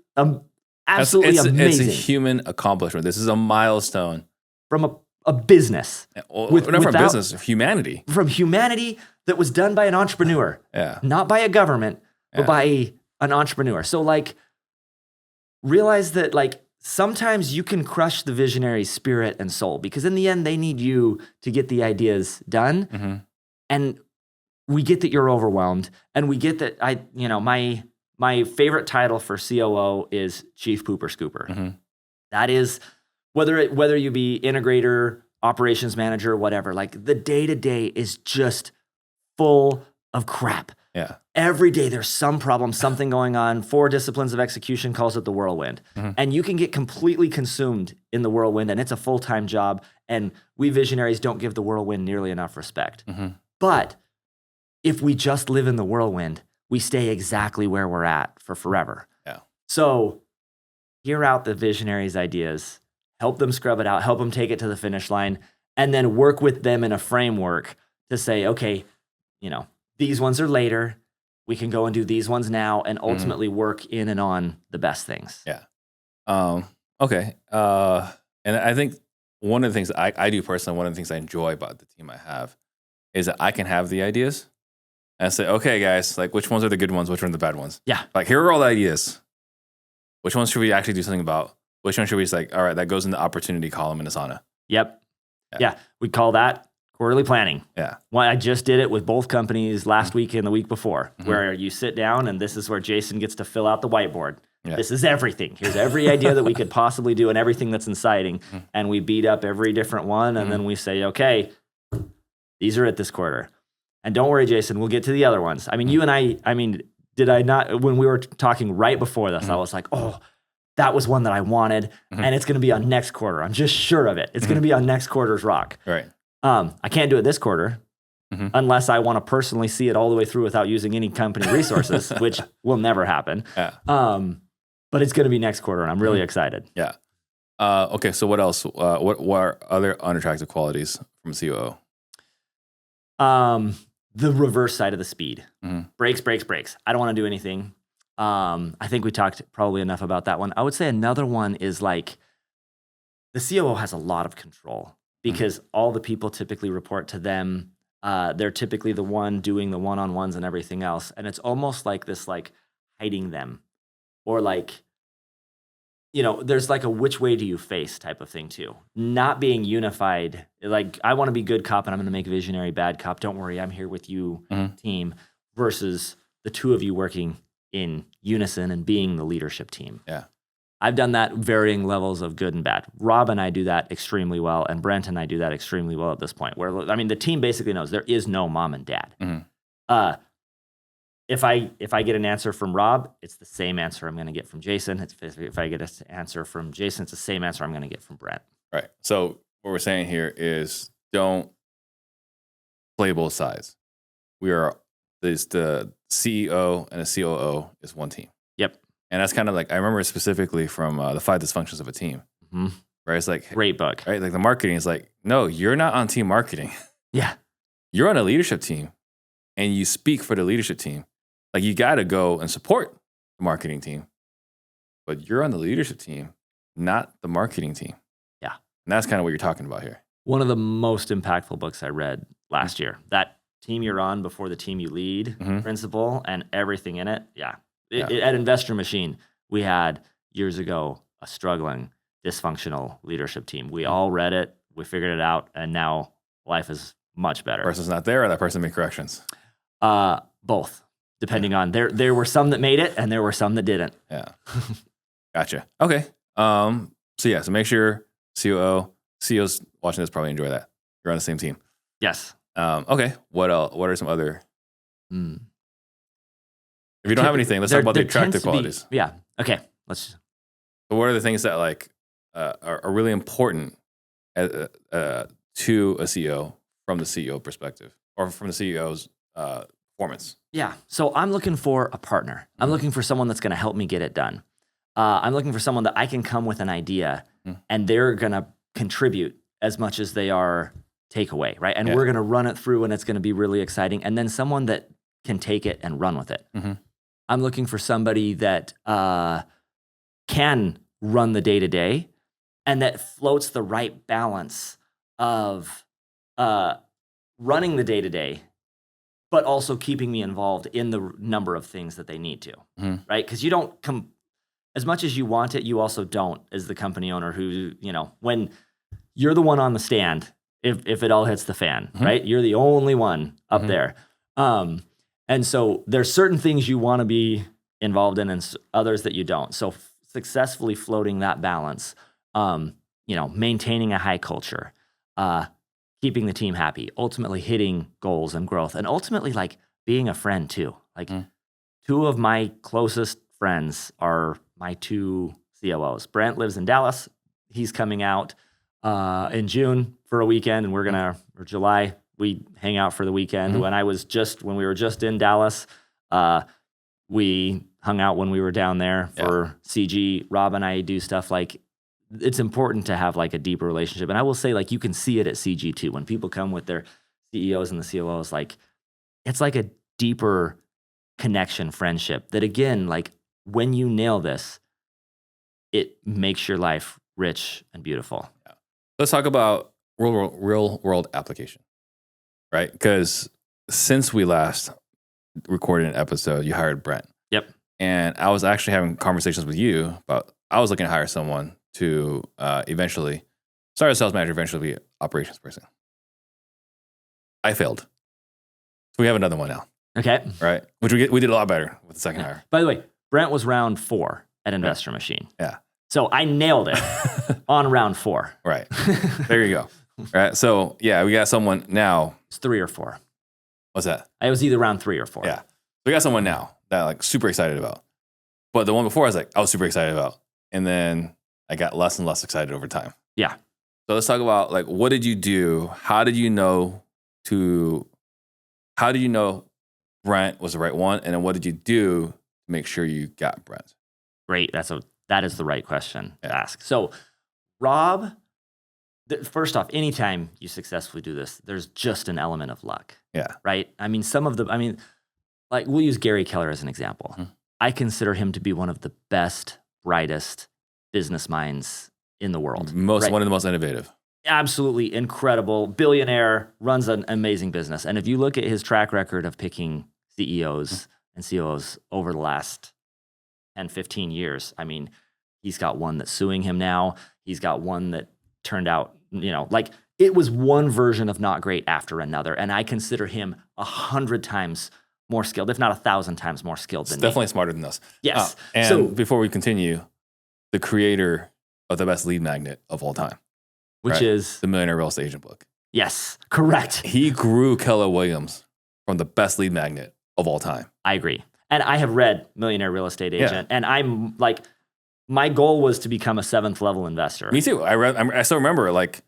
absolutely It's amazing. a human accomplishment. This is a milestone. From a business. Not from business, humanity. From humanity that was done by an entrepreneur. Yeah. Not by a government, but Yeah. by an entrepreneur. So like, realize that like sometimes you can crush the visionary's spirit and soul because in the end they need you to get the ideas done. Mm-hmm. And we get that you're overwhelmed, and we get that my favorite title for COO is Chief Pooper Scooper. Mm-hmm. That is whether you be integrator, operations manager, whatever. Like the day-to-day is just full of crap. Yeah. Every day there's some problem, something going on. 4 disciplines of execution calls it the whirlwind. Mm-hmm. And you can get completely consumed in the whirlwind, and it's a full-time job. And we visionaries don't give the whirlwind nearly enough respect. Mm-hmm. But if we just live in the whirlwind, we stay exactly where we're at for forever. Yeah. So hear out the visionaries' ideas, help them scrub it out, help them take it to the finish line, and then work with them in a framework to say, okay, these ones are later. We can go and do these ones now and ultimately work in and on the best things. Yeah. Okay. And I think one of the things I do personally, one of the things I enjoy about the team I have is that I can have the ideas and I say, okay, guys, like which ones are the good ones? Which ones are the bad ones? Yeah. Like here are all the ideas. Which ones should we actually do something about? Which one should we just like, all right, that goes in the opportunity column in Asana. Yep. Yeah. We call that quarterly planning. Yeah. Well, I just did it with both companies last week and the week before, where you sit down and this is where Jason gets to fill out the whiteboard. Yeah. This is everything. Here's every idea that we could possibly do and everything that's inciting. And we beat up every different one. And then we say, okay, these are it this quarter. And don't worry, Jason, we'll get to the other ones. I mean, you and I mean, did I not, when we were talking right before this, I was like, oh, that was one that I wanted. And it's going to be on next quarter. I'm just sure of it. It's going to be on next quarter's rock. Right. I can't do it this quarter unless I want to personally see it all the way through without using any company resources, which will never happen. Yeah. But it's going to be next quarter, and I'm really excited. Yeah. Okay. So what else? What are other unattractive qualities from COO? The reverse side of the speed. Brakes. I don't want to do anything. I think we talked probably enough about that one. I would say another one is like the COO has a lot of control because all the people typically report to them. They're typically the one doing the one-on-ones and everything else. And it's almost like this, like hiding them or like, there's like a which way do you face type of thing too. Not being unified. Like I want to be good cop and I'm going to make visionary bad cop. Don't worry, I'm here with you team versus the two of you working in unison and being the leadership team. Yeah. I've done that varying levels of good and bad. Rob and I do that extremely well, and Brent and I do that extremely well at this point. Where the team basically knows there is no mom and dad. If I get an answer from Rob, it's the same answer I'm going to get from Jason. If I get an answer from Jason, it's the same answer I'm going to get from Brent. Right. So what we're saying here is don't play both sides. There's the CEO and a COO is one team. Yep. And that's kind of like, I remember specifically from the 5 Dysfunctions of a Team, right? It's like, great book. Right? Like the marketing is like, no, you're not on team marketing. Yeah. You're on a leadership team and you speak for the leadership team. Like you got to go and support the marketing team, but you're on the leadership team, not the marketing team. Yeah. And that's kind of what you're talking about here. One of the most impactful books I read last year, that team you're on before the team you lead principle and everything in it. Yeah. At Investor Machine, we had years ago a struggling, dysfunctional leadership team. We all read it, we figured it out, and now life is much better. Person's not there, or that person made corrections. Both, depending on there were some that made it and there were some that didn't. Yeah. Gotcha. Okay. So make sure CEOs watching this probably enjoy that. You're on the same team. Yes. Okay. What else? What are some other? If you don't have anything, let's talk about the attractive qualities. Yeah. Okay. So what are the things that like are really important to a CEO from the CEO perspective, or from the CEO's performance? Yeah. So I'm looking for a partner. I'm looking for someone that's going to help me get it done. I'm looking for someone that I can come with an idea and they're going to contribute as much as they are take away, right? And we're going to run it through and it's going to be really exciting. And then someone that can take it and run with it. I'm looking for somebody that can run the day-to-day and that floats the right balance of running the day-to-day, but also keeping me involved in the number of things that they need to, right? Because you don't come, as much as you want it, you also don't as the company owner who, when you're the one on the stand, if it all hits the fan, right? You're the only one up there. And so there's certain things you want to be involved in and others that you don't. So successfully floating that balance, maintaining a high culture, keeping the team happy, ultimately hitting goals and growth, and ultimately like being a friend too. Like two of my closest friends are my two COOs. Brent lives in Dallas. He's coming out in June for a weekend, and or July, we hang out for the weekend. When we were just in Dallas, we hung out when we were down there for CG. Rob and I do stuff like, it's important to have like a deeper relationship. And I will say, like, you can see it at CG too. When people come with their CEOs and the COOs, like, it's like a deeper connection, friendship that, again, like when you nail this, it makes your life rich and beautiful. Yeah. Let's talk about real world application, right? Because since we last recorded an episode, you hired Brent. Yep. And I was actually having conversations with you about, I was looking to hire someone to eventually start as sales manager, eventually be operations person. I failed. So we have another one now. Okay. Right. Which we did a lot better with the second hire. By the way, Brent was round 4 at Investor Machine. Yeah. So I nailed it on round 4. Right. There you go. Right. So yeah, we got someone now. It's 3 or 4. What's that? It was either round 3 or 4. Yeah. We got someone now that I'm like super excited about. But the one before I was super excited about. And then I got less and less excited over time. Yeah. So let's talk about, like, what did you do? How did you know Brent was the right one? And then what did you do to make sure you got Brent? Great. That is the right question to ask. So Rob, first off, anytime you successfully do this, there's just an element of luck. Yeah. Right? I mean, like, we'll use Gary Keller as an example. I consider him to be one of the best, brightest business minds in the world. One of the most innovative. Absolutely incredible. Billionaire, runs an amazing business. And if you look at his track record of picking CEOs and COOs over the last 10, 15 years, I mean, he's got one that's suing him now. He's got one that turned out, like, it was one version of not great after another. And I consider him 100 times more skilled, if not 1,000 times more skilled than me. Definitely smarter than us. Yes. And before we continue, the creator of the best lead magnet of all time, which is the Millionaire Real Estate Agent book. Yes, correct. He grew Keller Williams from the best lead magnet of all time. I agree. And I have read Millionaire Real Estate Agent, and I'm like, my goal was to become a 7th level investor. Me too. I still remember, like,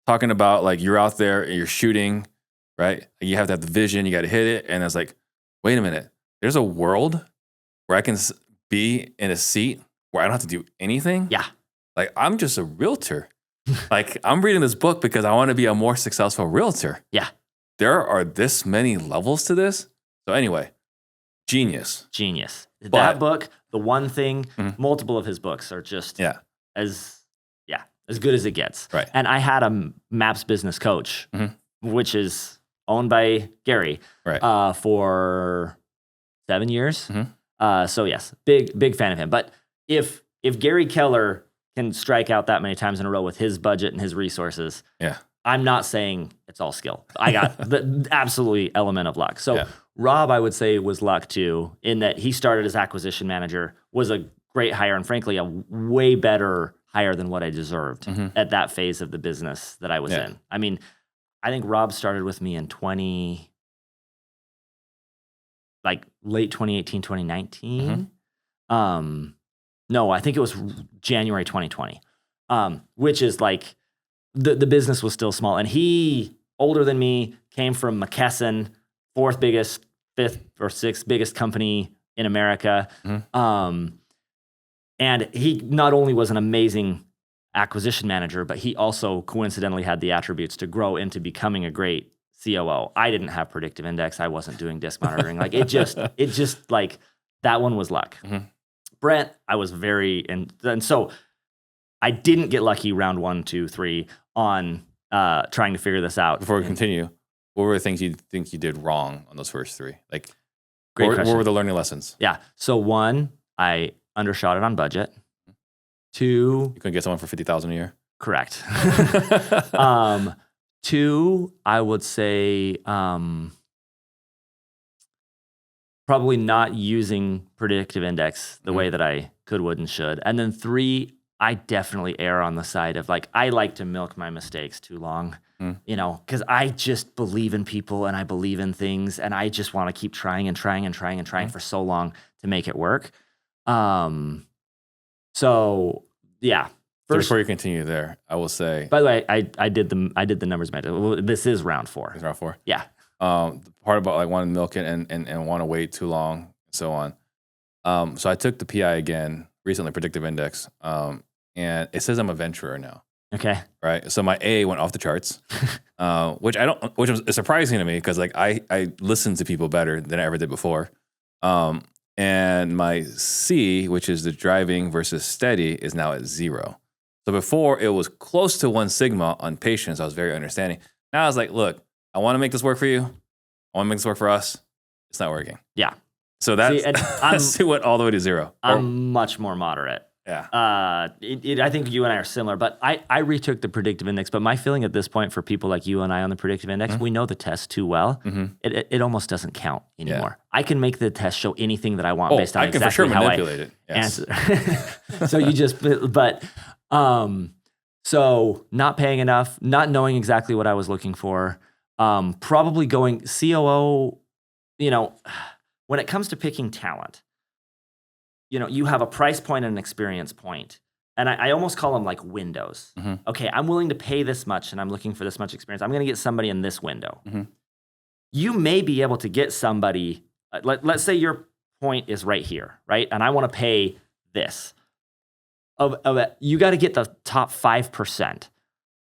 talking about, like, you're out there, you're shooting, right? You have to have the vision, you got to hit it. And I was like, wait a minute, there's a world where I can be in a seat where I don't have to do anything. Yeah. Like, I'm just a realtor. Like, I'm reading this book because I want to be a more successful realtor. Yeah. There are this many levels to this. So anyway, genius. That book, the one thing, multiple of his books are just as good as it gets. Right. And I had a Maps business coach, which is owned by Gary, for 7 years. So yes, big fan of him. But if Gary Keller can strike out that many times in a row with his budget and his resources, I'm not saying it's all skill. I got the absolutely element of luck. So Rob, I would say, was luck too, in that he started as acquisition manager, was a great hire, and frankly, a way better hire than what I deserved at that phase of the business that I was in. I mean, I think Rob started with me in late 2018, 2019. No, I think it was January 2020, which is like the business was still small. And he, older than me, came from McKesson, fifth or sixth biggest company in America. And he not only was an amazing acquisition manager, but he also coincidentally had the attributes to grow into becoming a great COO. I didn't have predictive index. I wasn't doing disc monitoring. Like it just like that one was luck. Brent, I was and so I didn't get lucky round 1, 2, 3 on trying to figure this out. Before we continue, what were the things you think you did wrong on those first 3? Like, Great what were the learning lessons? Yeah. So 1, I undershot it on budget. 2, you couldn't get someone for $50,000 a year. Correct. 2, I would say probably not using predictive index the way that I could, would, and should. And then 3, I definitely err on the side of like, I like to milk my mistakes too long, because I just believe in people and I believe in things and I just want to keep trying and trying and trying and trying for so long to make it work. So yeah. So before you continue there, I will say. By the way, I did the numbers. This is round 4. It's round 4. Yeah. The part about like wanting to milk it and want to wait too long and so on. So I took the PI again recently, predictive index, and it says I'm a venturer now. Okay. Right. So my A went off the charts, which was surprising to me because like I listened to people better than I ever did before. And my C, which is the driving versus steady, is now at 0. So before it was close to 1 sigma on patience. I was very understanding. Now I was like, look, I want to make this work for you. I want to make this work for us. It's not working. Yeah. So that's it went all the way to 0. I'm much more moderate. Yeah. I think you and I are similar, but I retook the predictive index. But my feeling at this point for people like you and I on the predictive index, we know the test too well. It almost doesn't count anymore. I can make the test show anything that I want based on I can exactly for sure how manipulate it. Yes. answer. So you just, so not paying enough, not knowing exactly what I was looking for, probably going COO, when it comes to picking talent, you have a price point and an experience point. And I almost call them like windows. Okay, I'm willing to pay this much and I'm looking for this much experience. I'm going to get somebody in this window. You may be able to get somebody, let's say your point is right here, right? And I want to pay this. You got to get the top 5%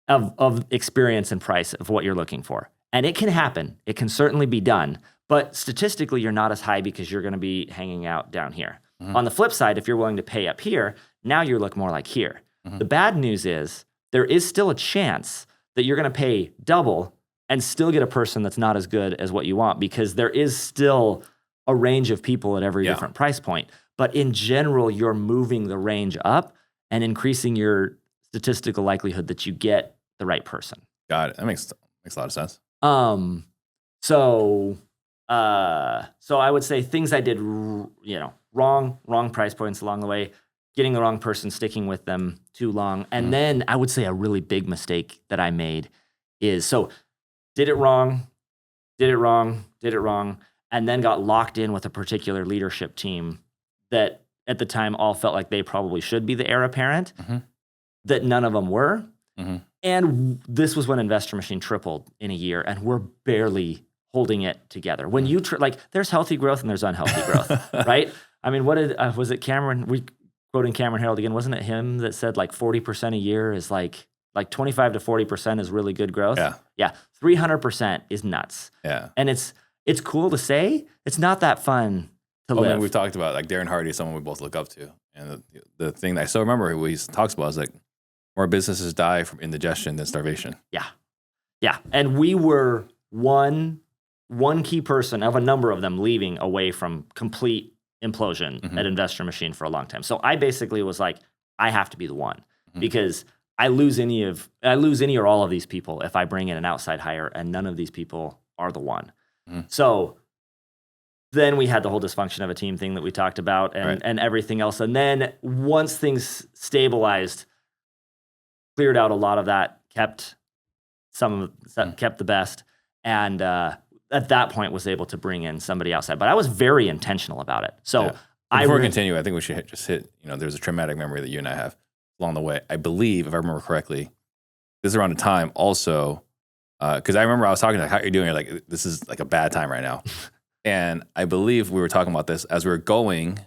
of experience and price of what you're looking for. And it can happen. It can certainly be done. But statistically, you're not as high because you're going to be hanging out down here. On the flip side, if you're willing to pay up here, now you look more like here. The bad news is there is still a chance that you're going to pay double and still get a person that's not as good as what you want, because there is still a range of people at every different price point. But in general, you're moving the range up and increasing your statistical likelihood that you get the right person. Got it. That makes a lot of sense. So I would say things I did, wrong price points along the way, getting the wrong person, sticking with them too long. And then I would say a really big mistake that I made is, did it wrong, and then got locked in with a particular leadership team that at the time all felt like they probably should be the heir apparent, that none of them were. And this was when Investor Machine tripled in a year, and we're barely holding it together. When you there's healthy growth and there's unhealthy growth, right? I mean, what did was it Cameron? We quoting Cameron Harold again. Wasn't it him that said like 40% a year is like 25 to 40% is really good growth? Yeah. 300% is nuts. Yeah. And it's cool to say. It's not that fun to live. I mean, we've talked about like Darren Hardy is someone we both look up to, and the thing that I still remember what he talks about is like more businesses die from indigestion than starvation. Yeah. And we were one key person of a number of them leaving away from complete implosion at Investor Machine for a long time. So I basically was like, I have to be the one, because I lose any or all of these people if I bring in an outside hire, and none of these people are the one. So then we had the whole dysfunction of a team thing that we talked about, and everything else. And then once things stabilized, cleared out a lot of that, kept the best, and at that point was able to bring in somebody outside. But I was very intentional about it. So before we continue, I think we should just hit, there's a traumatic memory that you and I have along the way. I believe, if I remember correctly, this is around the time also, because I remember I was talking like, how are you doing? You're like, this is like a bad time right now. And I believe we were talking about this as we were going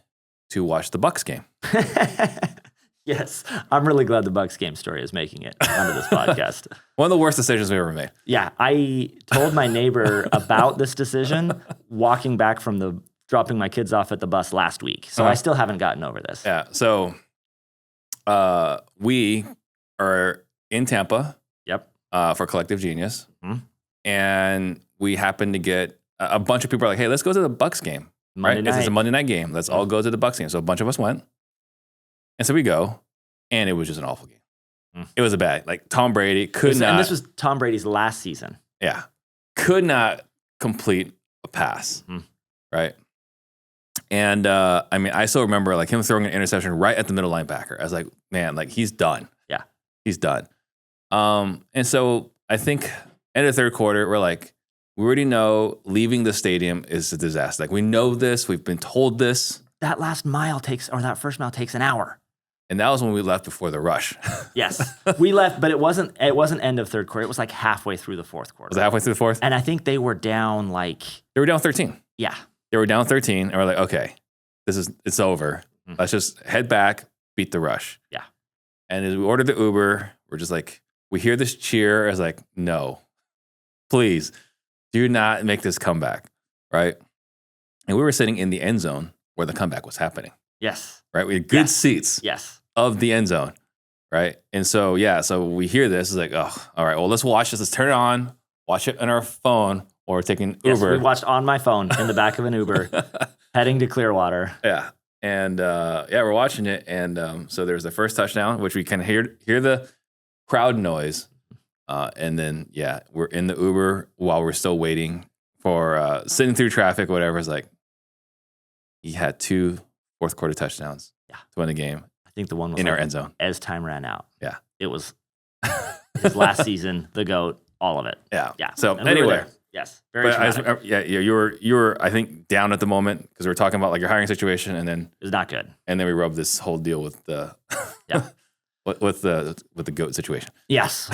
to watch the Bucks game. Yes. I'm really glad the Bucks game story is making it onto this podcast. One of the worst decisions we ever made. Yeah. I told my neighbor about this decision walking back from dropping my kids off at the bus last week. So I still haven't gotten over this. Yeah. So we are in Tampa. Yep. For Collective Genius. And we happen to get a bunch of people are like, hey, let's go to the Bucks game. Monday night. It's a Monday night game. Let's all go to the Bucks game. So a bunch of us went. And so we go, and it was just an awful game. It was a bad, like Tom Brady could not. And this was Tom Brady's last season. Yeah. Could not complete a pass. Right. And I mean, I still remember like him throwing an interception right at the middle linebacker. I was like, man, like he's done. Yeah. He's done. And so I think end of the third quarter, we're like, we already know leaving the stadium is a disaster. Like we know this, we've been told this. That first mile takes an hour. And that was when we left before the rush. Yes. We left, but it wasn't end of third quarter. It was like halfway through the fourth quarter. Was it halfway through the fourth? And I think they were down like... They were down 13. Yeah. They were down 13, and we're like, okay, it's over. Let's just head back, beat the rush. Yeah. And as we ordered the Uber, we're just like, we hear this cheer. I was like, no, please do not make this comeback, right? And we were sitting in the end zone where the comeback was happening. Yes. Right? We had good seats of the end zone, right? And so, so we hear this. It's like, oh, all right, well, let's watch this. Let's turn it on, watch it on our phone, or taking Uber. We watched on my phone in the back of an Uber, heading to Clearwater. Yeah. And we're watching it. And so there's the first touchdown, which we can hear the crowd noise. And then, we're in the Uber while we're still waiting for sitting through traffic, whatever. It's like, he had 2 fourth quarter touchdowns to win the game. I think the one was in our end zone as time ran out. Yeah. It was his last season, the GOAT, all of it. Yeah. Yeah. So and anyway. Yes. Very traumatic. You were, I think, down at the moment because we were talking about like your hiring situation, and then it was not good. And then we rubbed this whole deal with the with the GOAT situation. Yes.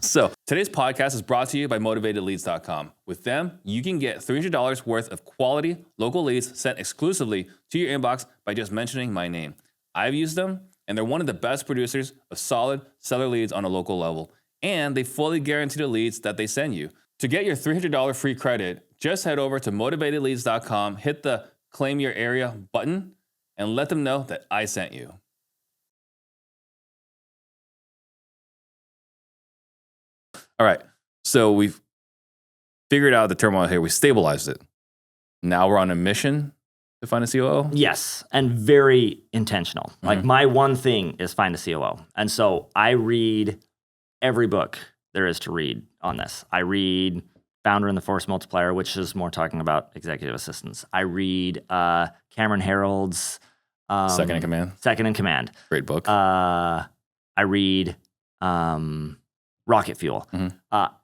So today's podcast is brought to you by motivatedleads.com. With them, you can get $300 worth of quality local leads sent exclusively to your inbox by just mentioning my name. I've used them, and they're one of the best producers of solid seller leads on a local level. And they fully guarantee the leads that they send you. To get your $300 free credit, just head over to motivatedleads.com, hit the claim your area button, and let them know that I sent you. All right. So we've figured out the turmoil here. We stabilized it. Now we're on a mission to find a COO? Yes, and very intentional. Like my one thing is find a COO. And so I read every book there is to read on this. I read Founder and the Force Multiplier, which is more talking about executive assistants. I read Cameron Herold's Second in Command. Great book. I read Rocket Fuel.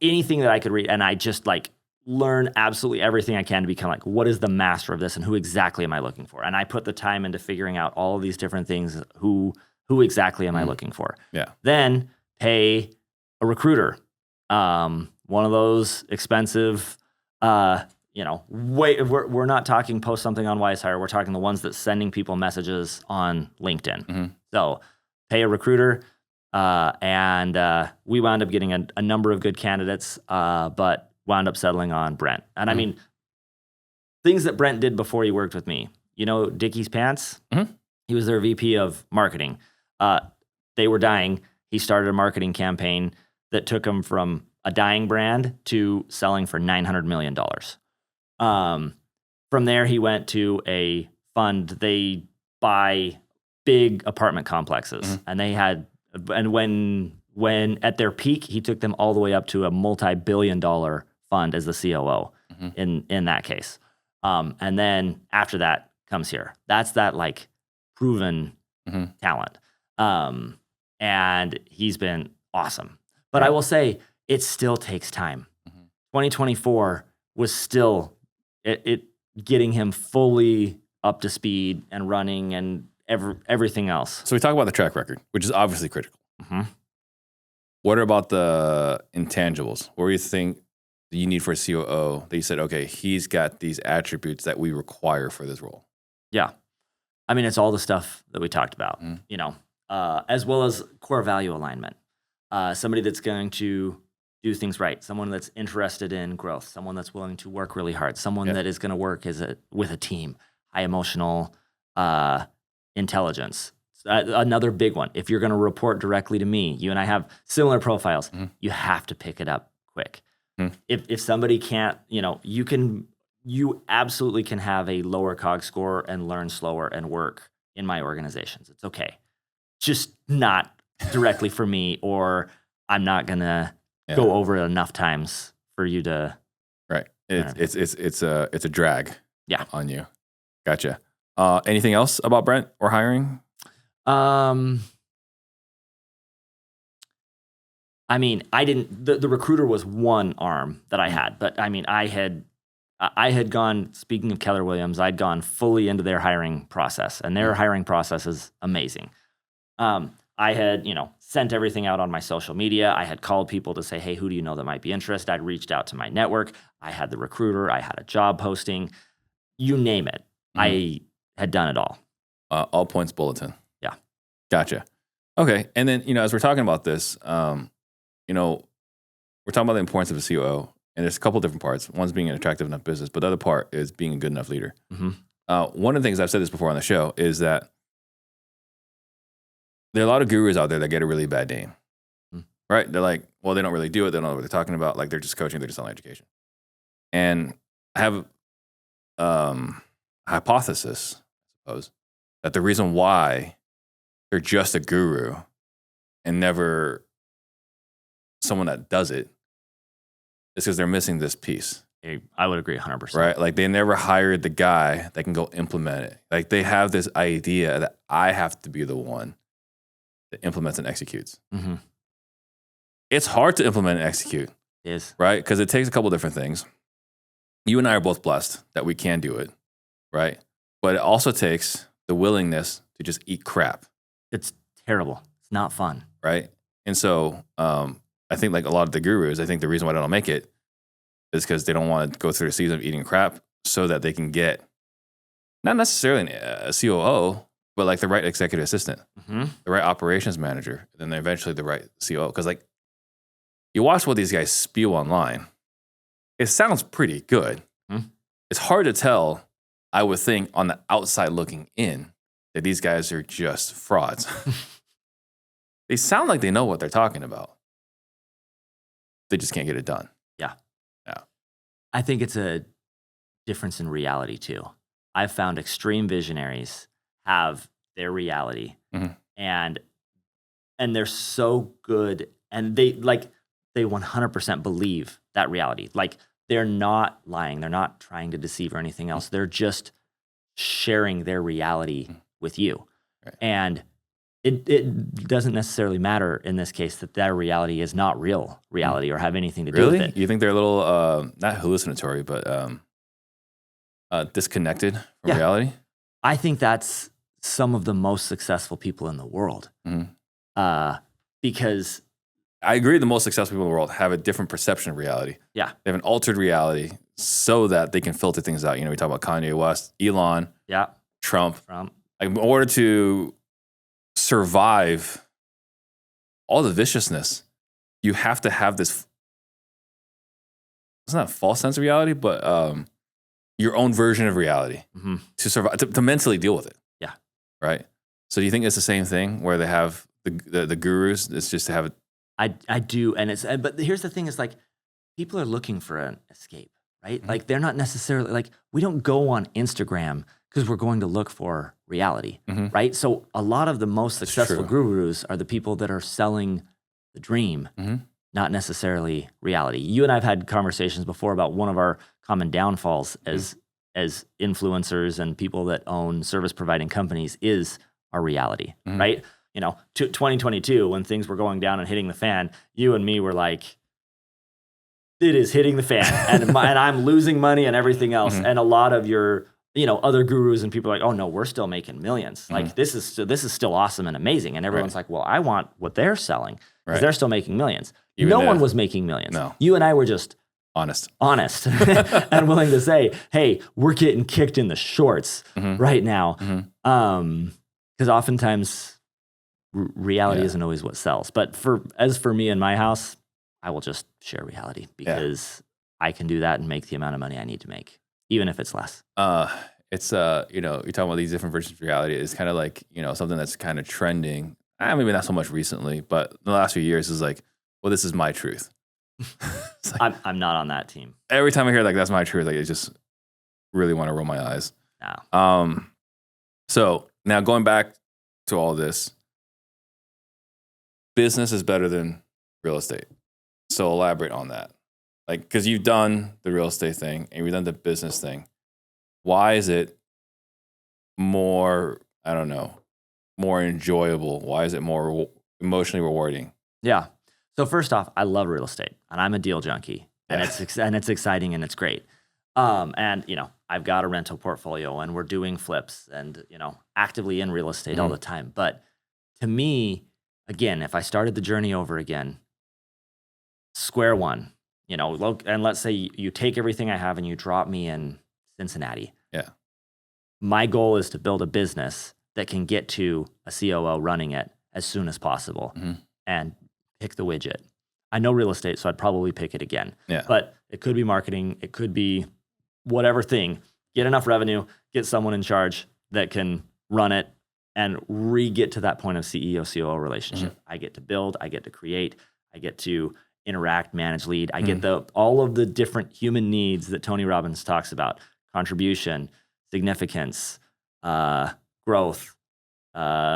Anything that I could read, and I just like learn absolutely everything I can to become like, what is the master of this and who exactly am I looking for? And I put the time into figuring out all of these different things. Who exactly am I looking for? Yeah. Then pay a recruiter. One of those expensive, we're not talking post something on WiseHire. We're talking the ones that's sending people messages on LinkedIn. So pay a recruiter. And we wound up getting a number of good candidates, but wound up settling on Brent. And I mean, things that Brent did before he worked with me. You know, Dickies Pants? He was their VP of marketing. They were dying. He started a marketing campaign that took him from a dying brand to selling for $900 million. From there, he went to a fund. They buy big apartment complexes. And they had, and when when at their peak, he took them all the way up to a multi-billion-dollar fund as the COO in that case. And then after that comes here. That's that like proven talent. And he's been awesome. But I will say it still takes time. 2024 was still it getting him fully up to speed and running and everything else. So we talk about the track record, which is obviously critical. What about the intangibles? What do you think you need for a COO that you said, okay, he's got these attributes that we require for this role? Yeah. I mean, it's all the stuff that we talked about, you know, as well as core value alignment. Somebody that's going to do things right, someone that's interested in growth, someone that's willing to work really hard, someone that is going to work with a team, high emotional intelligence. Another big one, if you're going to report directly to me, you and I have similar profiles, you have to pick it up quick. If somebody can't, you know, you absolutely can have a lower COG score and learn slower and work in my organizations. It's okay. Just not directly for me, or I'm not going to go over it enough times for you to. Right. It's a drag on you. Gotcha. Anything else about Brent or hiring? I mean, I didn't, the recruiter was one arm that I had, but I mean, I had gone, speaking of Keller Williams, I'd gone fully into their hiring process, and their hiring process is amazing. I had, you know, sent everything out on my social media. I had called people to say, hey, who do you know that might be interested? I'd reached out to my network. I had the recruiter. I had a job posting. You name it. I had done it all. All points bulletin. Yeah. Gotcha. Okay. And then, you know, as we're talking about this, you know, we're talking about the importance of a COO, and there's a couple different parts. One's being an attractive enough business, but the other part is being a good enough leader. One of the things, I've said this before on the show, is that there are a lot of gurus out there that get a really bad name, right? They're like, well, they don't really do it. They don't know what they're talking about. Like, they're just coaching. They're just selling education. And I have a hypothesis, I suppose, that the reason why they're just a guru and never someone that does it is because they're missing this piece. I would agree 100%. Right? Like, they never hired the guy that can go implement it. Like, they have this idea that I have to be the one that implements and executes. It's hard to implement and execute. It is. Right? Because it takes a couple different things. You and I are both blessed that we can do it, right? But it also takes the willingness to just eat crap. It's terrible. It's not fun. Right? And so I think, like a lot of the gurus, I think the reason why they don't make it is because they don't want to go through a season of eating crap so that they can get not necessarily a COO, but like the right executive assistant, the right operations manager, and then eventually the right COO. Because like, you watch what these guys spew online, it sounds pretty good. It's hard to tell, I would think, on the outside looking in, that these guys are just frauds. They sound like they know what they're talking about. They just can't get it done. Yeah. Yeah. I think it's a difference in reality too. I've found extreme visionaries have their reality, and they're so good, and they 100% believe that reality. Like, they're not lying. They're not trying to deceive or anything else. They're just sharing their reality with you. Right. And it doesn't necessarily matter in this case that their reality is not real reality or have anything to do with it. You think they're a little, not hallucinatory, but disconnected from reality? I think that's some of the most successful people in the world. Because I agree, the most successful people in the world have a different perception of reality. Yeah. They have an altered reality so that they can filter things out. You know, we talk about Kanye West, Elon, Trump. Like, in order to survive all the viciousness, you have to have this, it's not a false sense of reality, but your own version of reality to survive, to mentally deal with it. Yeah. Right? So do you think it's the same thing where they have the gurus? It's just to have it. I do, but here's the thing: is like, people are looking for an escape, right? Like, they're not necessarily like, we don't go on Instagram because we're going to look for reality, right? So a lot of the most successful gurus are the people that are selling the dream, not necessarily reality. You and I've had conversations before about one of our common downfalls as influencers and people that own service providing companies is our reality, right? 2022, when things were going down and hitting the fan, you and me were like, it is hitting the fan and I'm losing money and everything else. And a lot of your, other gurus and people are like, oh no, we're still making millions. Like this is still awesome and amazing. And everyone's like, well, I want what they're selling because they're still making millions. No one was making millions. No. You and I were just honest and willing to say, hey, we're getting kicked in the shorts right now. Because oftentimes reality isn't always what sells. But for me and my house, I will just share reality because I can do that and make the amount of money I need to make, even if it's less. It's you're talking about these different versions of reality. It's kind of like, something that's kind of trending. Maybe not so much recently, but the last few years is like, well, this is my truth. Like, I'm not on that team. Every time I hear like that's my truth, like I just really want to roll my eyes. No. So now going back to all this, business is better than real estate. So elaborate on that. Like, because you've done the real estate thing and you've done the business thing. Why is it more, I don't know, more enjoyable? Why is it more emotionally rewarding? Yeah. So first off, I love real estate and I'm a deal junkie and it's exciting and it's great. And I've got a rental portfolio and we're doing flips and, actively in real estate all the time. But to me, again, if I started the journey over again, square one, and let's say you take everything I have and you drop me in Cincinnati. Yeah. My goal is to build a business that can get to a COO running it as soon as possible and pick the widget. I know real estate, so I'd probably pick it again. Yeah. But it could be marketing. It could be whatever thing. Get enough revenue, get someone in charge that can run it and get to that point of CEO-COO relationship. I get to build, I get to create, I get to interact, manage, lead. I get all of the different human needs that Tony Robbins talks about: contribution, significance, growth,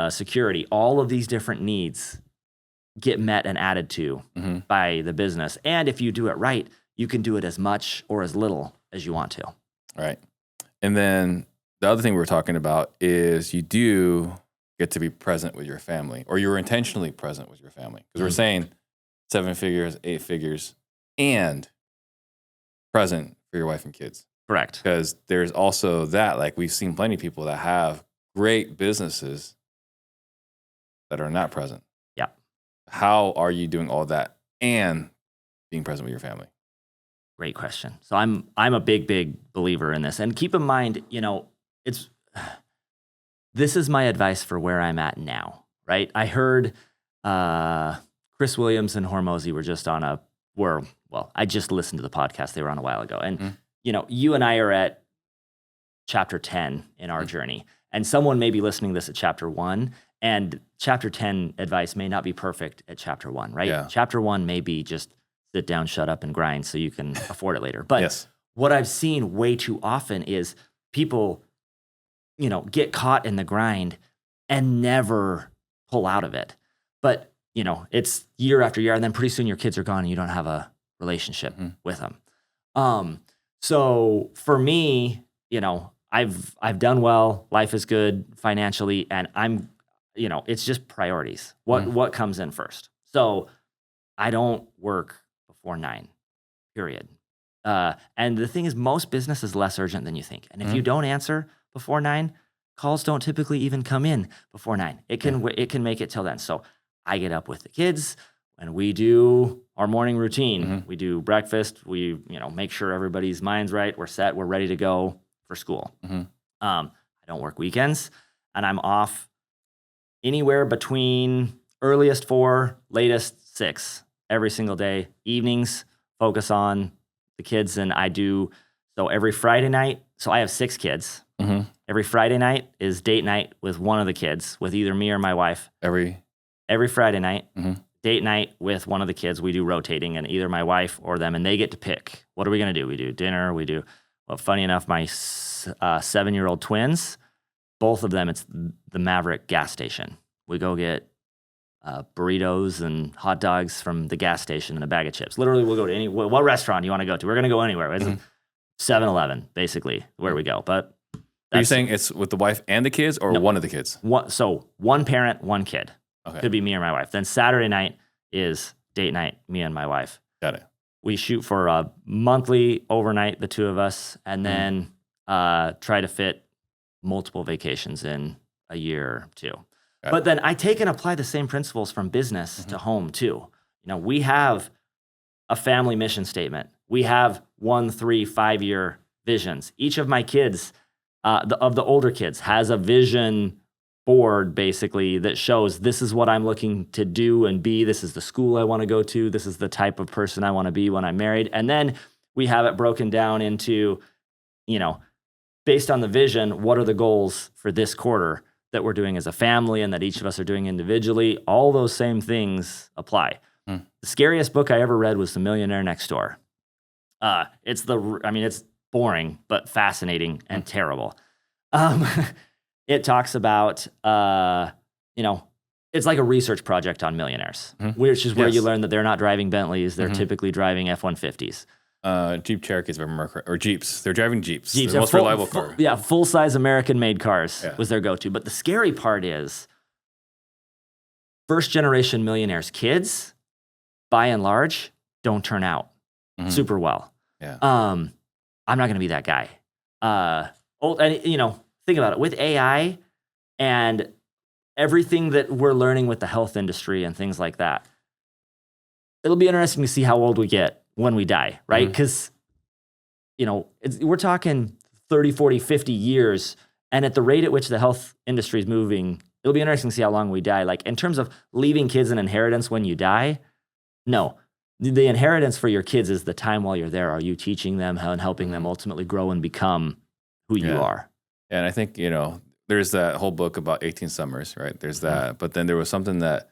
security. All of these different needs get met and added to by the business. And if you do it right, you can do it as much or as little as you want to. Right. And then the other thing we're talking about is you do get to be present with your family, or you're intentionally present with your family. Because we're saying 7 figures, 8 figures, and present for your wife and kids. Correct. Because there's also that, like we've seen plenty of people that have great businesses that are not present. Yeah. How are you doing all that and being present with your family? Great question. So I'm a big believer in this. And keep in mind, this is my advice for where I'm at now, right? I heard Chris Williams and Hormozy were just on I just listened to the podcast. They were on a while ago. And, you and I are at chapter 10 in our journey. And someone may be listening to this at chapter 1. And chapter 10 advice may not be perfect at chapter 1, right? Yeah. Chapter 1 may be just sit down, shut up, and grind so you can afford it later. But what I've seen way too often is people, get caught in the grind and never pull out of it. But, it's year after year, and then pretty soon your kids are gone and you don't have a relationship with them. So for me, I've done well, life is good financially, and I'm, it's just priorities. What comes in first? So I don't work before 9, period. And the thing is, most business is less urgent than you think. And if you don't answer before 9, calls don't typically even come in before 9. It can make it till then. So I get up with the kids and we do our morning routine. We do breakfast. We, make sure everybody's mind's right. We're set. We're ready to go for school. I don't work weekends, and I'm off anywhere between earliest 4, latest 6 every single day. Evenings, focus on the kids, and I do. So every Friday night, so I have 6 kids. Every Friday night is date night with one of the kids, with either me or my wife. Every Friday night, date night with one of the kids. We do rotating, and either my wife or them, and they get to pick. What are we going to do? We do dinner. Well, funny enough, my 7-year-old twins, both of them, it's the Maverick gas station. We go get burritos and hot dogs from the gas station and a bag of chips. Literally, we'll go to what restaurant do you want to go to? We're going to go anywhere. It's 7-Eleven, basically, where we go. But are you saying it's with the wife and the kids, or one of the kids? So one parent, one kid. Okay. Could be me or my wife. Then Saturday night is date night, me and my wife. Got it. We shoot for a monthly overnight, the two of us, and then try to fit multiple vacations in a year or two. But then I take and apply the same principles from business to home too. We have a family mission statement. We have 1, 3, 5 year visions. Each of my kids, of the older kids, has a vision board basically that shows this is what I'm looking to do and be. This is the school I want to go to. This is the type of person I want to be when I'm married. And then we have it broken down into, based on the vision, what are the goals for this quarter that we're doing as a family and that each of us are doing individually. All those same things apply. The scariest book I ever read was The Millionaire Next Door. It's boring, but fascinating and terrible. It talks about, it's like a research project on millionaires, which is where you learn that they're not driving Bentleys. They're typically driving F-150s. Jeep Cherokees or Jeeps. They're driving Jeeps. Jeeps, the most reliable car. Full-size American-made cars was their go-to. But the scary part is first-generation millionaires' kids, by and large, don't turn out super well. Yeah. I'm not going to be that guy. Think about it. With AI and everything that we're learning with the health industry and things like that, it'll be interesting to see how old we get when we die, right? Because, we're talking 30, 40, 50 years. And at the rate at which the health industry is moving, it'll be interesting to see how long we die. Like in terms of leaving kids an inheritance when you die, no. The inheritance for your kids is the time while you're there. Are you teaching them and helping them ultimately grow and become who you are? And I think, there's that whole book about 18 Summers, right? There's that. But then there was something that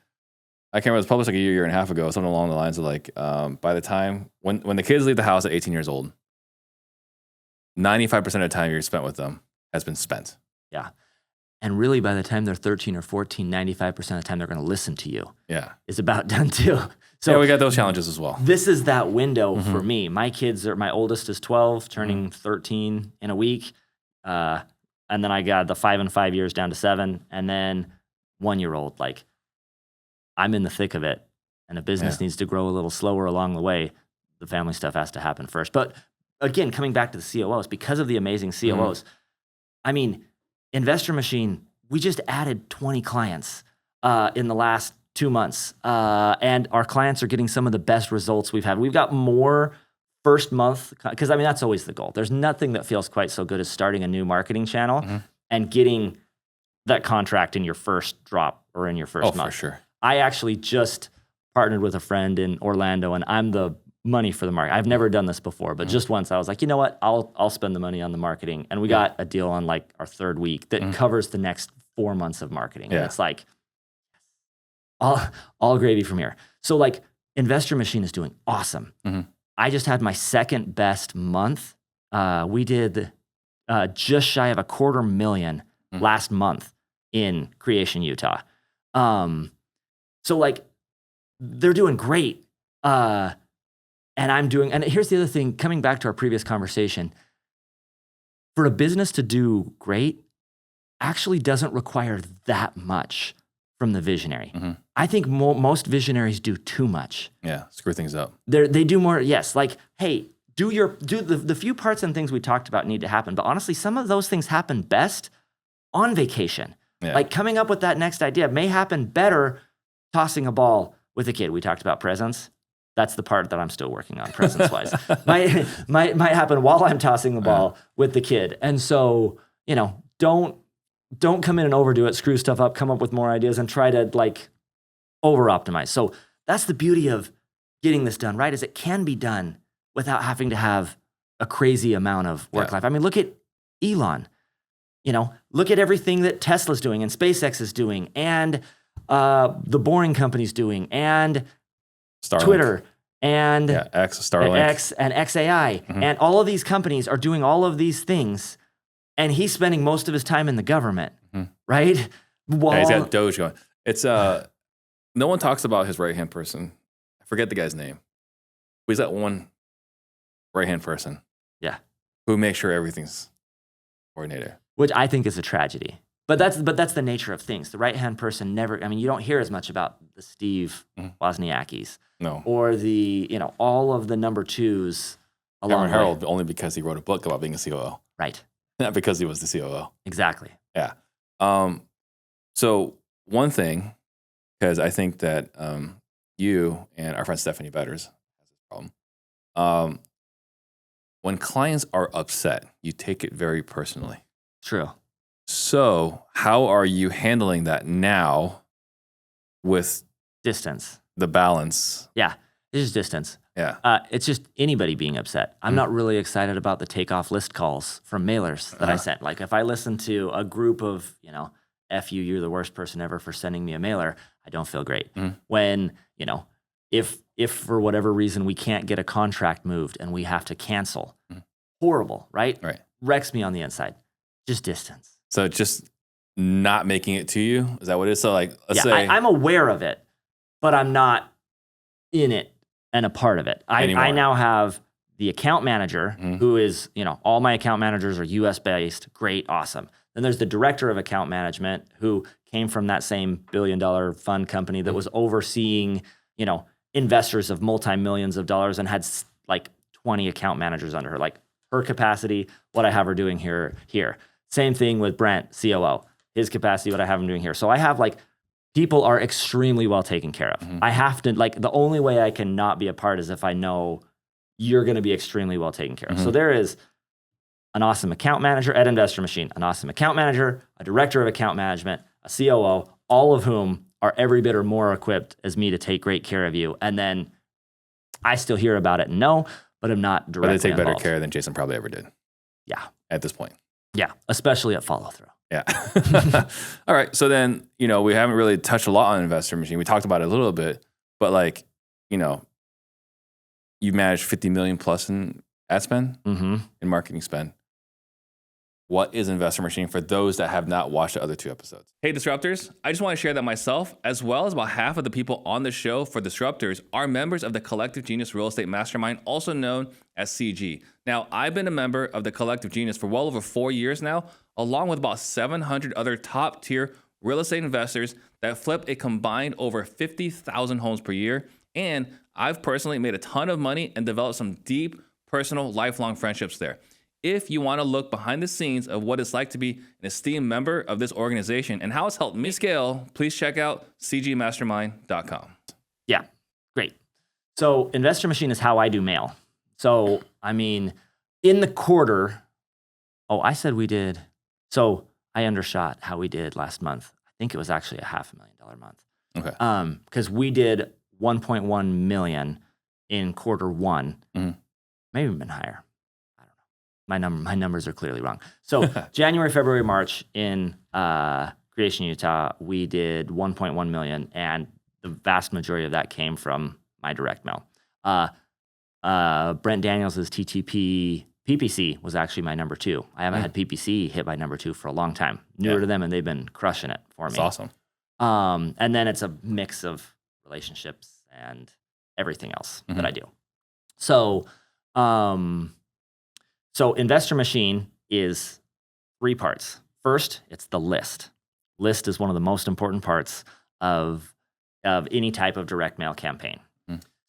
I can't remember, it was published like a year and a half ago, something along the lines of like, by the time, when the kids leave the house at 18 years old, 95% of the time you're spent with them has been spent. Yeah. And really by the time they're 13 or 14, 95% of the time they're going to listen to you. Yeah. It's about done too. So we got those challenges as well. This is that window for me. My oldest is 12, turning 13 in a week. And then I got the 5 and 5 years down to 7. And then 1-year-old, like, I'm in the thick of it, and a business needs to grow a little slower along the way. The family stuff has to happen first. But again, coming back to the COOs, because of the amazing COOs, Investor Machine, we just added 20 clients in the last 2 months, and our clients are getting some of the best results we've had. We've got more first month, because that's always the goal. There's nothing that feels quite so good as starting a new marketing channel and getting that contract in your first drop or in your first month. For sure. I actually just partnered with a friend in Orlando, and I'm the money for the market. I've never done this before, but just once I was like, you know what? I'll spend the money on the marketing. And we got a deal on like our 3rd week that covers the next 4 months of marketing. And it's like all gravy from here. So like Investor Machine is doing awesome. I just had my 2nd best month. We did just shy of $250,000 last month in Creation, Utah. So like they're doing great. And here's the other thing, coming back to our previous conversation, for a business to do great actually doesn't require that much from the visionary. I think most visionaries do too much. Yeah, screw things up. They do more, yes, like, hey, do the few parts and things we talked about need to happen. But honestly, some of those things happen best on vacation. Yeah. Like coming up with that next idea may happen better tossing a ball with a kid. We talked about presents. That's the part that I'm still working on, presence-wise. might happen while I'm tossing the ball with the kid. And so, don't come in and overdo it, screw stuff up, come up with more ideas, and try to like over-optimize. So that's the beauty of getting this done, right? Is it can be done without having to have a crazy amount of work life. Look at Elon. Look at everything that Tesla's doing and SpaceX is doing, and the Boring Company's doing, and Starlink. Twitter, and Starlink. X and XAI, and all of these companies are doing all of these things, and he's spending most of his time in the government, right? He's got Doge going. It's no one talks about his right-hand person. I forget the guy's name. But he's that one right-hand person. Yeah. Who makes sure everything's coordinated. Which I think is a tragedy. But that's the nature of things. The right-hand person never, I mean, you don't hear as much about the Steve Wozniakis. No. Or the, all of the number twos along Cameron Harold, only because he wrote a book about being a COO. Right. Not because he was the COO. Exactly. Yeah. So one thing, because I think that you and our friend Stephanie Betters has this problem. When clients are upset, you take it very personally. True. So how are you handling that now with distance? The balance. Yeah. It's just distance. Yeah. It's just anybody being upset. I'm not really excited about the takeoff list calls from mailers that I sent. Like if I listen to a group of, F you, you're the worst person ever for sending me a mailer, I don't feel great. When, if for whatever reason we can't get a contract moved and we have to cancel, horrible, right? Right. Wrecks me on the inside. Just distance. So just not making it to you? Is that what it is? So like, let's say. I'm aware of it, but I'm not in it and a part of it. I now have the account manager who is, all my account managers are US based. Great. Awesome. Then there's the director of account management who came from that same billion-dollar fund company that was overseeing, investors of multi-millions of dollars and had like 20 account managers under her, like her capacity, what I have her doing here. Same thing with Brent, COO, his capacity, what I have him doing here. So I have people are extremely well taken care of. I have to, the only way I can not be a part is if I know you're going to be extremely well taken care of. So there is an awesome account manager at Investor Machine, an awesome account manager, a director of account management, a COO, all of whom are every bit or more equipped as me to take great care of you. And then I still hear about it and know, but I'm not directly But they take better involved. care than Jason probably ever did. Yeah. At this point. Yeah. Especially at follow through. Yeah. All right. So then, we haven't really touched a lot on Investor Machine. We talked about it a little bit, but you manage 50 million plus in ad spend, in marketing spend. What is Investor Machine for those that have not watched the other 2 episodes? Hey, Disruptors. I just want to share that myself, as well as about half of the people on the show for Disruptors, are members of the Collective Genius Real Estate Mastermind, also known as CG. Now, I've been a member of the Collective Genius for well over 4 years now, along with about 700 other top-tier real estate investors that flip a combined over 50,000 homes per year. And I've personally made a ton of money and developed some deep, personal, lifelong friendships there. If you want to look behind the scenes of what it's like to be an esteemed member of this organization and how it's helped me scale, please check out cgmastermind.com. Yeah, great. So Investor Machine is how I do mail. So, in the quarter, I said we did. So I undershot how we did last month. I think it was actually a $500,000 month. Okay. Because we did 1.1 million in quarter one, maybe even higher. My numbers are clearly wrong. So January, February, March in Creation, Utah, we did 1.1 million, and the vast majority of that came from my direct mail. Brent Daniels' TTP PPC was actually my number 2. I haven't had PPC hit my number 2 for a long time. Newer to them, and they've been crushing it for me. That's awesome. And then it's a mix of relationships and everything else that I do. So, So Investor Machine is 3 parts. First, it's the list. List is one of the most important parts of any type of direct mail campaign.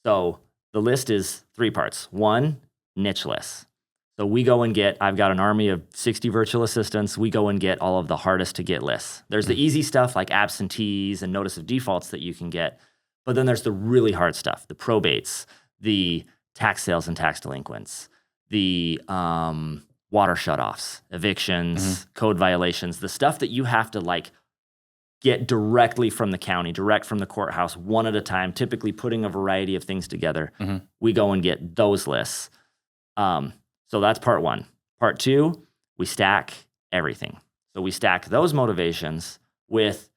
So the list is 3 parts. 1, niche lists. So we go and I've got an army of 60 virtual assistants. We go and get all of the hardest to get lists. There's the easy stuff like absentees and notice of defaults that you can get. But then there's the really hard stuff, the probates, the tax sales and tax delinquents, the water shutoffs, evictions, code violations, the stuff that you have to get directly from the county, direct from the courthouse, one at a time, typically putting a variety of things together. We go and get those lists. So that's part 1. Part 2, we stack everything. So we stack those motivations with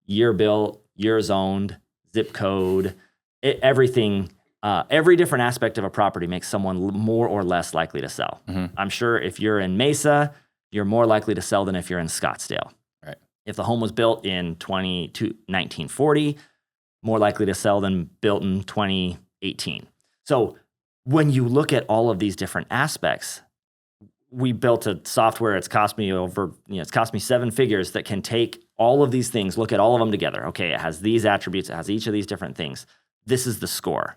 year built, year zoned, zip code, everything. Every different aspect of a property makes someone more or less likely to sell. I'm sure if you're in Mesa, you're more likely to sell than if you're in Scottsdale. Right. If the home was built in 1940, more likely to sell than built in 2018. So when you look at all of these different aspects, we built a software. It's cost me it's cost me 7 figures that can take all of these things, look at all of them together. Okay, it has these attributes, it has each of these different things. This is the score.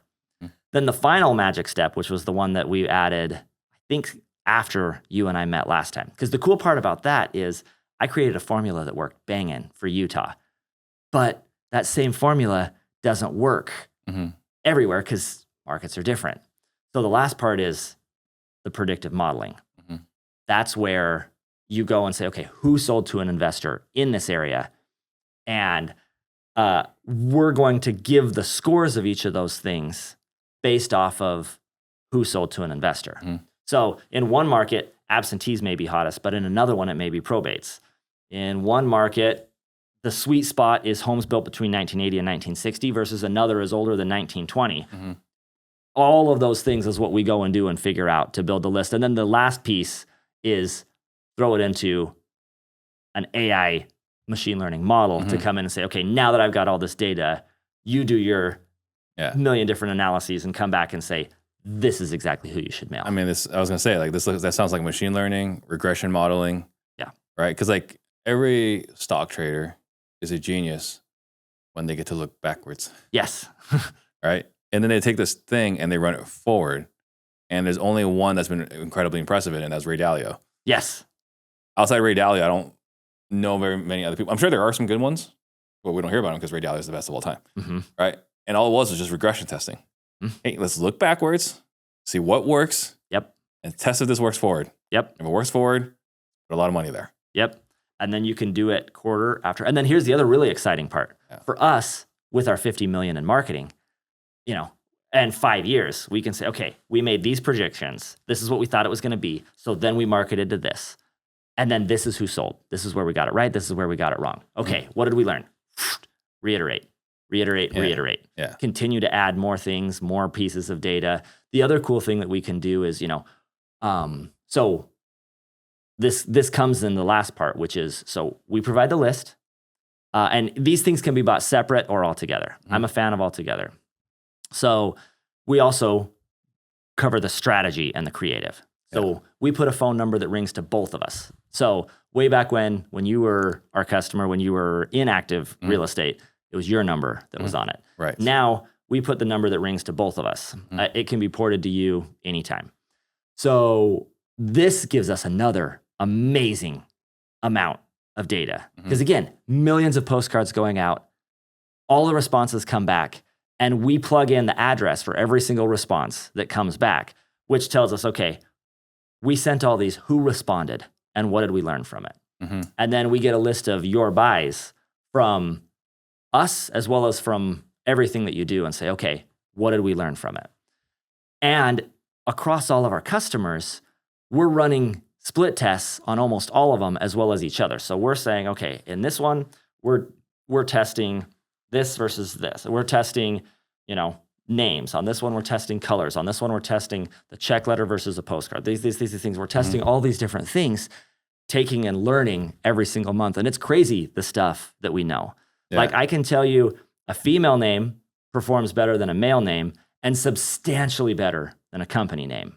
Then the final magic step, which was the one that we added, I think after you and I met last time. Because the cool part about that is I created a formula that worked banging for Utah. But that same formula doesn't work everywhere because markets are different. So the last part is the predictive modeling. That's where you go and say, okay, who sold to an investor in this area? And we're going to give the scores of each of those things based off of who sold to an investor. So in one market, absentees may be hottest, but in another one, it may be probates. In one market, the sweet spot is homes built between 1980 and 1960 versus another is older than 1920. All of those things is what we go and do and figure out to build the list. And then the last piece is throw it into an AI machine learning model to come in and say, okay, now that I've got all this data, you do your million different analyses and come back and say, this is exactly who you should mail. I mean, I was going to say, like, that sounds like machine learning, regression modeling. Yeah. Right? Because, like, every stock trader is a genius when they get to look backwards. Yes. Right? And then they take this thing and they run it forward. And there's only one that's been incredibly impressive in it, and that's Ray Dalio. Yes. Outside Ray Dalio, I don't know very many other people. I'm sure there are some good ones, but we don't hear about them because Ray Dalio is the best of all time. Right? And all it was just regression testing. Hey, let's look backwards, see what works. Yep. And test if this works forward. Yep. If it works forward, put a lot of money there. Yep. And then you can do it quarter after. And then here's the other really exciting part. For us, with our 50 million in marketing, and 5 years, we can say, okay, we made these projections. This is what we thought it was going to be. So then we marketed to this. And then this is who sold. This is where we got it right. This is where we got it wrong. Okay, what did we learn? Reiterate. Yeah. Continue to add more things, more pieces of data. The other cool thing that we can do is, so this comes in the last part, which is, so we provide the list, and these things can be bought separate or all together. I'm a fan of all together. So we also cover the strategy and the creative. So we put a phone number that rings to both of us. So way back when you were our customer, when you were in active real estate, it was your number that was on it. Right. Now we put the number that rings to both of us. It can be ported to you anytime. So this gives us another amazing amount of data. Because again, millions of postcards going out, all the responses come back, and we plug in the address for every single response that comes back, which tells us, okay, we sent all these, who responded, and what did we learn from it? And then we get a list of your buys from us as well as from everything that you do and say, okay, what did we learn from it? And across all of our customers, we're running split tests on almost all of them as well as each other. So we're saying, okay, in this one, we're testing this versus this. We're testing, names. On this one, we're testing colors. On this one, we're testing the check letter versus a postcard. These things, we're testing all these different things, taking and learning every single month. And it's crazy, the stuff that we know. Yeah. Like I can tell you a female name performs better than a male name and substantially better than a company name.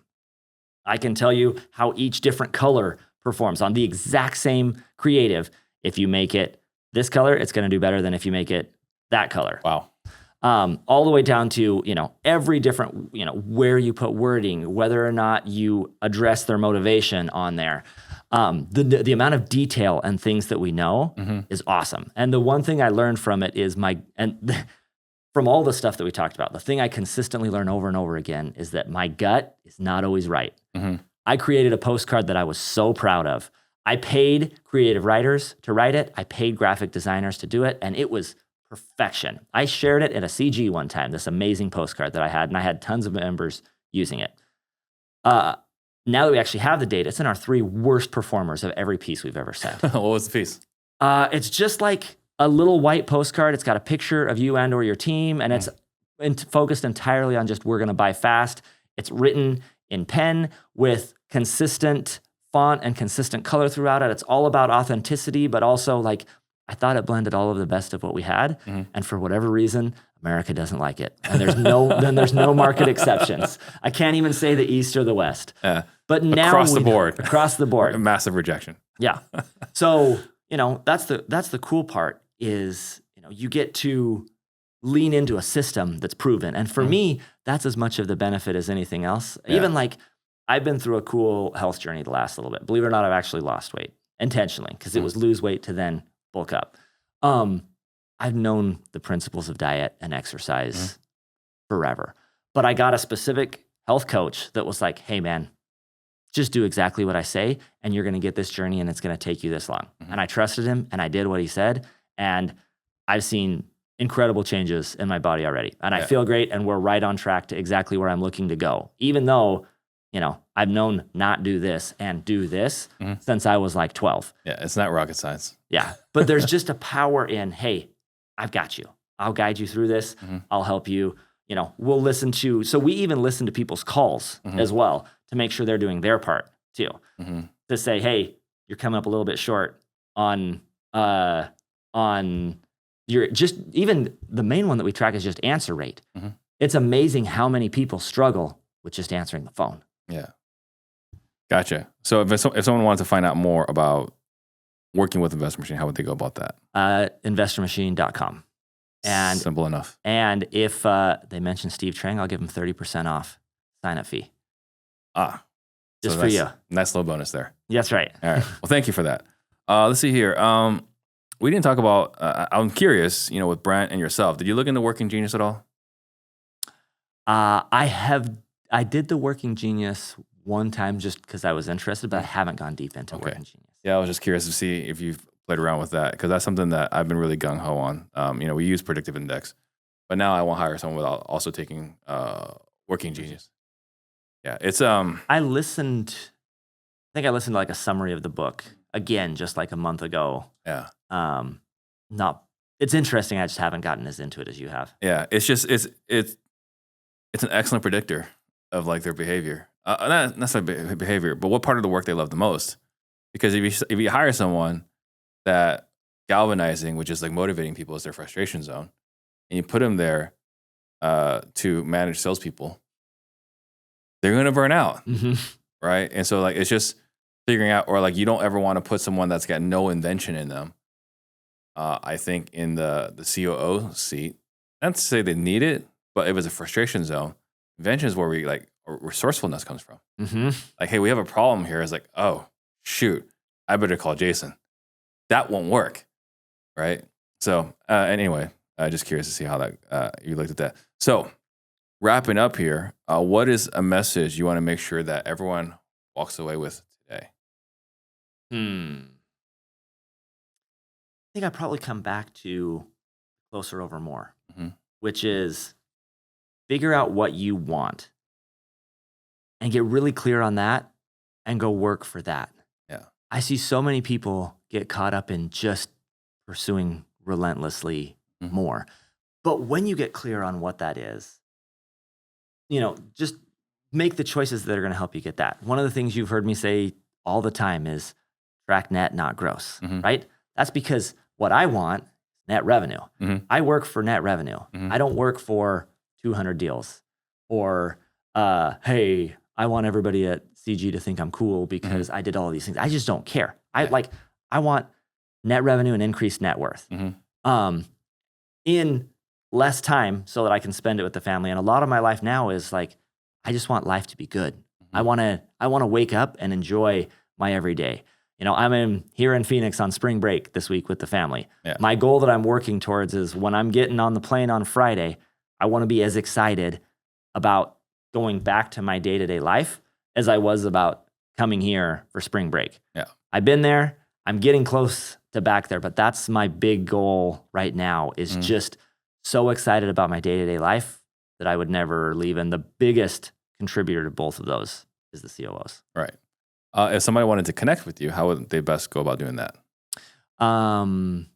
I can tell you how each different color performs on the exact same creative. If you make it this color, it's going to do better than if you make it that color. Wow. All the way down to, every different, where you put wording, whether or not you address their motivation on there. The amount of detail and things that we know is awesome. And the one thing I learned from it is from all the stuff that we talked about, the thing I consistently learn over and over again is that my gut is not always right. I created a postcard that I was so proud of. I paid creative writers to write it. I paid graphic designers to do it. And it was perfection. I shared it at a CG one time, this amazing postcard that I had, and I had tons of members using it. Now that we actually have the data, it's in our 3 worst performers of every piece we've ever sent. What was the piece? It's just like a little white postcard. It's got a picture of you and or your team, and it's focused entirely on just, we're going to buy fast. It's written in pen with consistent font and consistent color throughout it. It's all about authenticity, but also like, I thought it blended all of the best of what we had. And for whatever reason, America doesn't like it. And there's no market exceptions. I can't even say the East or the West. But now across the board. Across the board. A massive rejection. Yeah. So, that's the cool part is, you get to lean into a system that's proven. And for me, that's as much of the benefit as anything else. Yeah. Even like I've been through a cool health journey the last little bit. Believe it or not, I've actually lost weight intentionally because it was lose weight to then bulk up. I've known the principles of diet and exercise forever, but I got a specific health coach that was like, hey man, just do exactly what I say and you're going to get this journey and it's going to take you this long. And I trusted him and I did what he said. And I've seen incredible changes in my body already. And I feel great. And we're right on track to exactly where I'm looking to go. Even though, I've known not do this and do this since I was like 12. Yeah. It's not rocket science. Yeah. But there's just a power in, hey, I've got you. I'll guide you through this. I'll help you. We'll listen to, so we even listen to people's calls as well to make sure they're doing their part too. To say, hey, you're coming up a little bit short on your, just even the main one that we track is just answer rate. It's amazing how many people struggle with just answering the phone. Yeah. Gotcha. So if someone wanted to find out more about working with Investor Machine, how would they go about that? Investormachine.com. And simple enough. And if they mention Steve Trang, I'll give them 30% off sign-up fee. Just for you. Nice little bonus there. That's right. All right. Well, thank you for that. Let's see here. We didn't talk about, I'm curious, with Brent and yourself, did you look into Working Genius at all? I did the Working Genius one time just because I was interested, but I haven't gone deep into Working Genius. Yeah, I was just curious to see if you've played around with that because that's something that I've been really gung-ho on. We use predictive index, but now I won't hire someone without also taking Working Genius. Yeah, it's I think I listened to like a summary of the book again just like a month ago. Yeah. It's interesting. I just haven't gotten as into it as you have. Yeah, it's just it's an excellent predictor of like their behavior. Not necessarily behavior, but what part of the work they love the most. Because if you hire someone that galvanizing, which is like motivating people, is their frustration zone, and you put them there to manage salespeople, they're going to burn out, right? And so like it's just figuring out, or like you don't ever want to put someone that's got no invention in them. I think in the COO seat, not to say they need it, but if it's a frustration zone, invention is where we like resourcefulness comes from. Like, hey, we have a problem here. It's like, oh shoot, I better call Jason. That won't work, right? So anyway, just curious to see how that you looked at that. So wrapping up here, what is a message you want to make sure that everyone walks away with today? I think I'd probably come back to closer over more, which is figure out what you want and get really clear on that and go work for that. Yeah. I see so many people get caught up in just pursuing relentlessly more. But when you get clear on what that is, just make the choices that are going to help you get that. One of the things you've heard me say all the time is track net, not gross, right? That's because what I want, net revenue. I work for net revenue. I don't work for 200 deals or, hey, I want everybody at CG to think I'm cool because I did all of these things. I just don't care. I want net revenue and increased net worth in less time so that I can spend it with the family. And a lot of my life now is like, I just want life to be good. I want to wake up and enjoy my everyday. I'm here in Phoenix on spring break this week with the family. Yeah. My goal that I'm working towards is when I'm getting on the plane on Friday, I want to be as excited about going back to my day-to-day life as I was about coming here for spring break. Yeah. I've been there. I'm getting close to back there, but that's my big goal right now is just so excited about my day-to-day life that I would never leave. And the biggest contributor to both of those is the COOs. Right. If somebody wanted to connect with you, how would they best go about doing that? Friend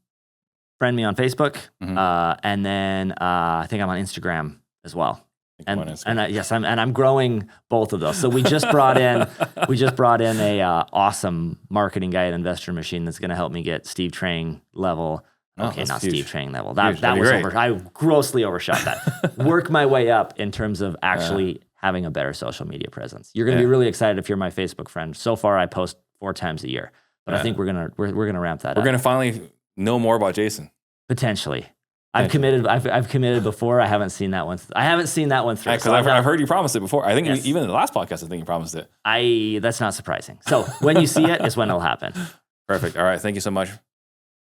me on Facebook. And then I think I'm on Instagram as well. I'm growing both of those. So we just brought in a awesome marketing guy at Investor Machine that's going to help me get Steve Trang level. Okay, not huge. Steve Trang level. That was over. I grossly overshot that. Work my way up in terms of actually having a better social media presence. You're going to be really excited if you're my Facebook friend. So far, I post 4 times a year, but I think we're gonna ramp that up. We're gonna finally know more about Jason. Potentially. I've committed before. I haven't seen that one. I haven't seen that one through. Because I've heard you promise it before. I think even in the last podcast, I think you promised it. That's not surprising. So when you see it is when it'll happen. Perfect. All right. Thank you so much.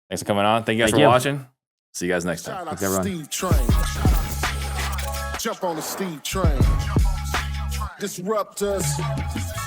Thanks for coming on. Thank you guys for watching. See you guys next time. Thanks, everyone. Jump on the Steve Trang. Disruptors.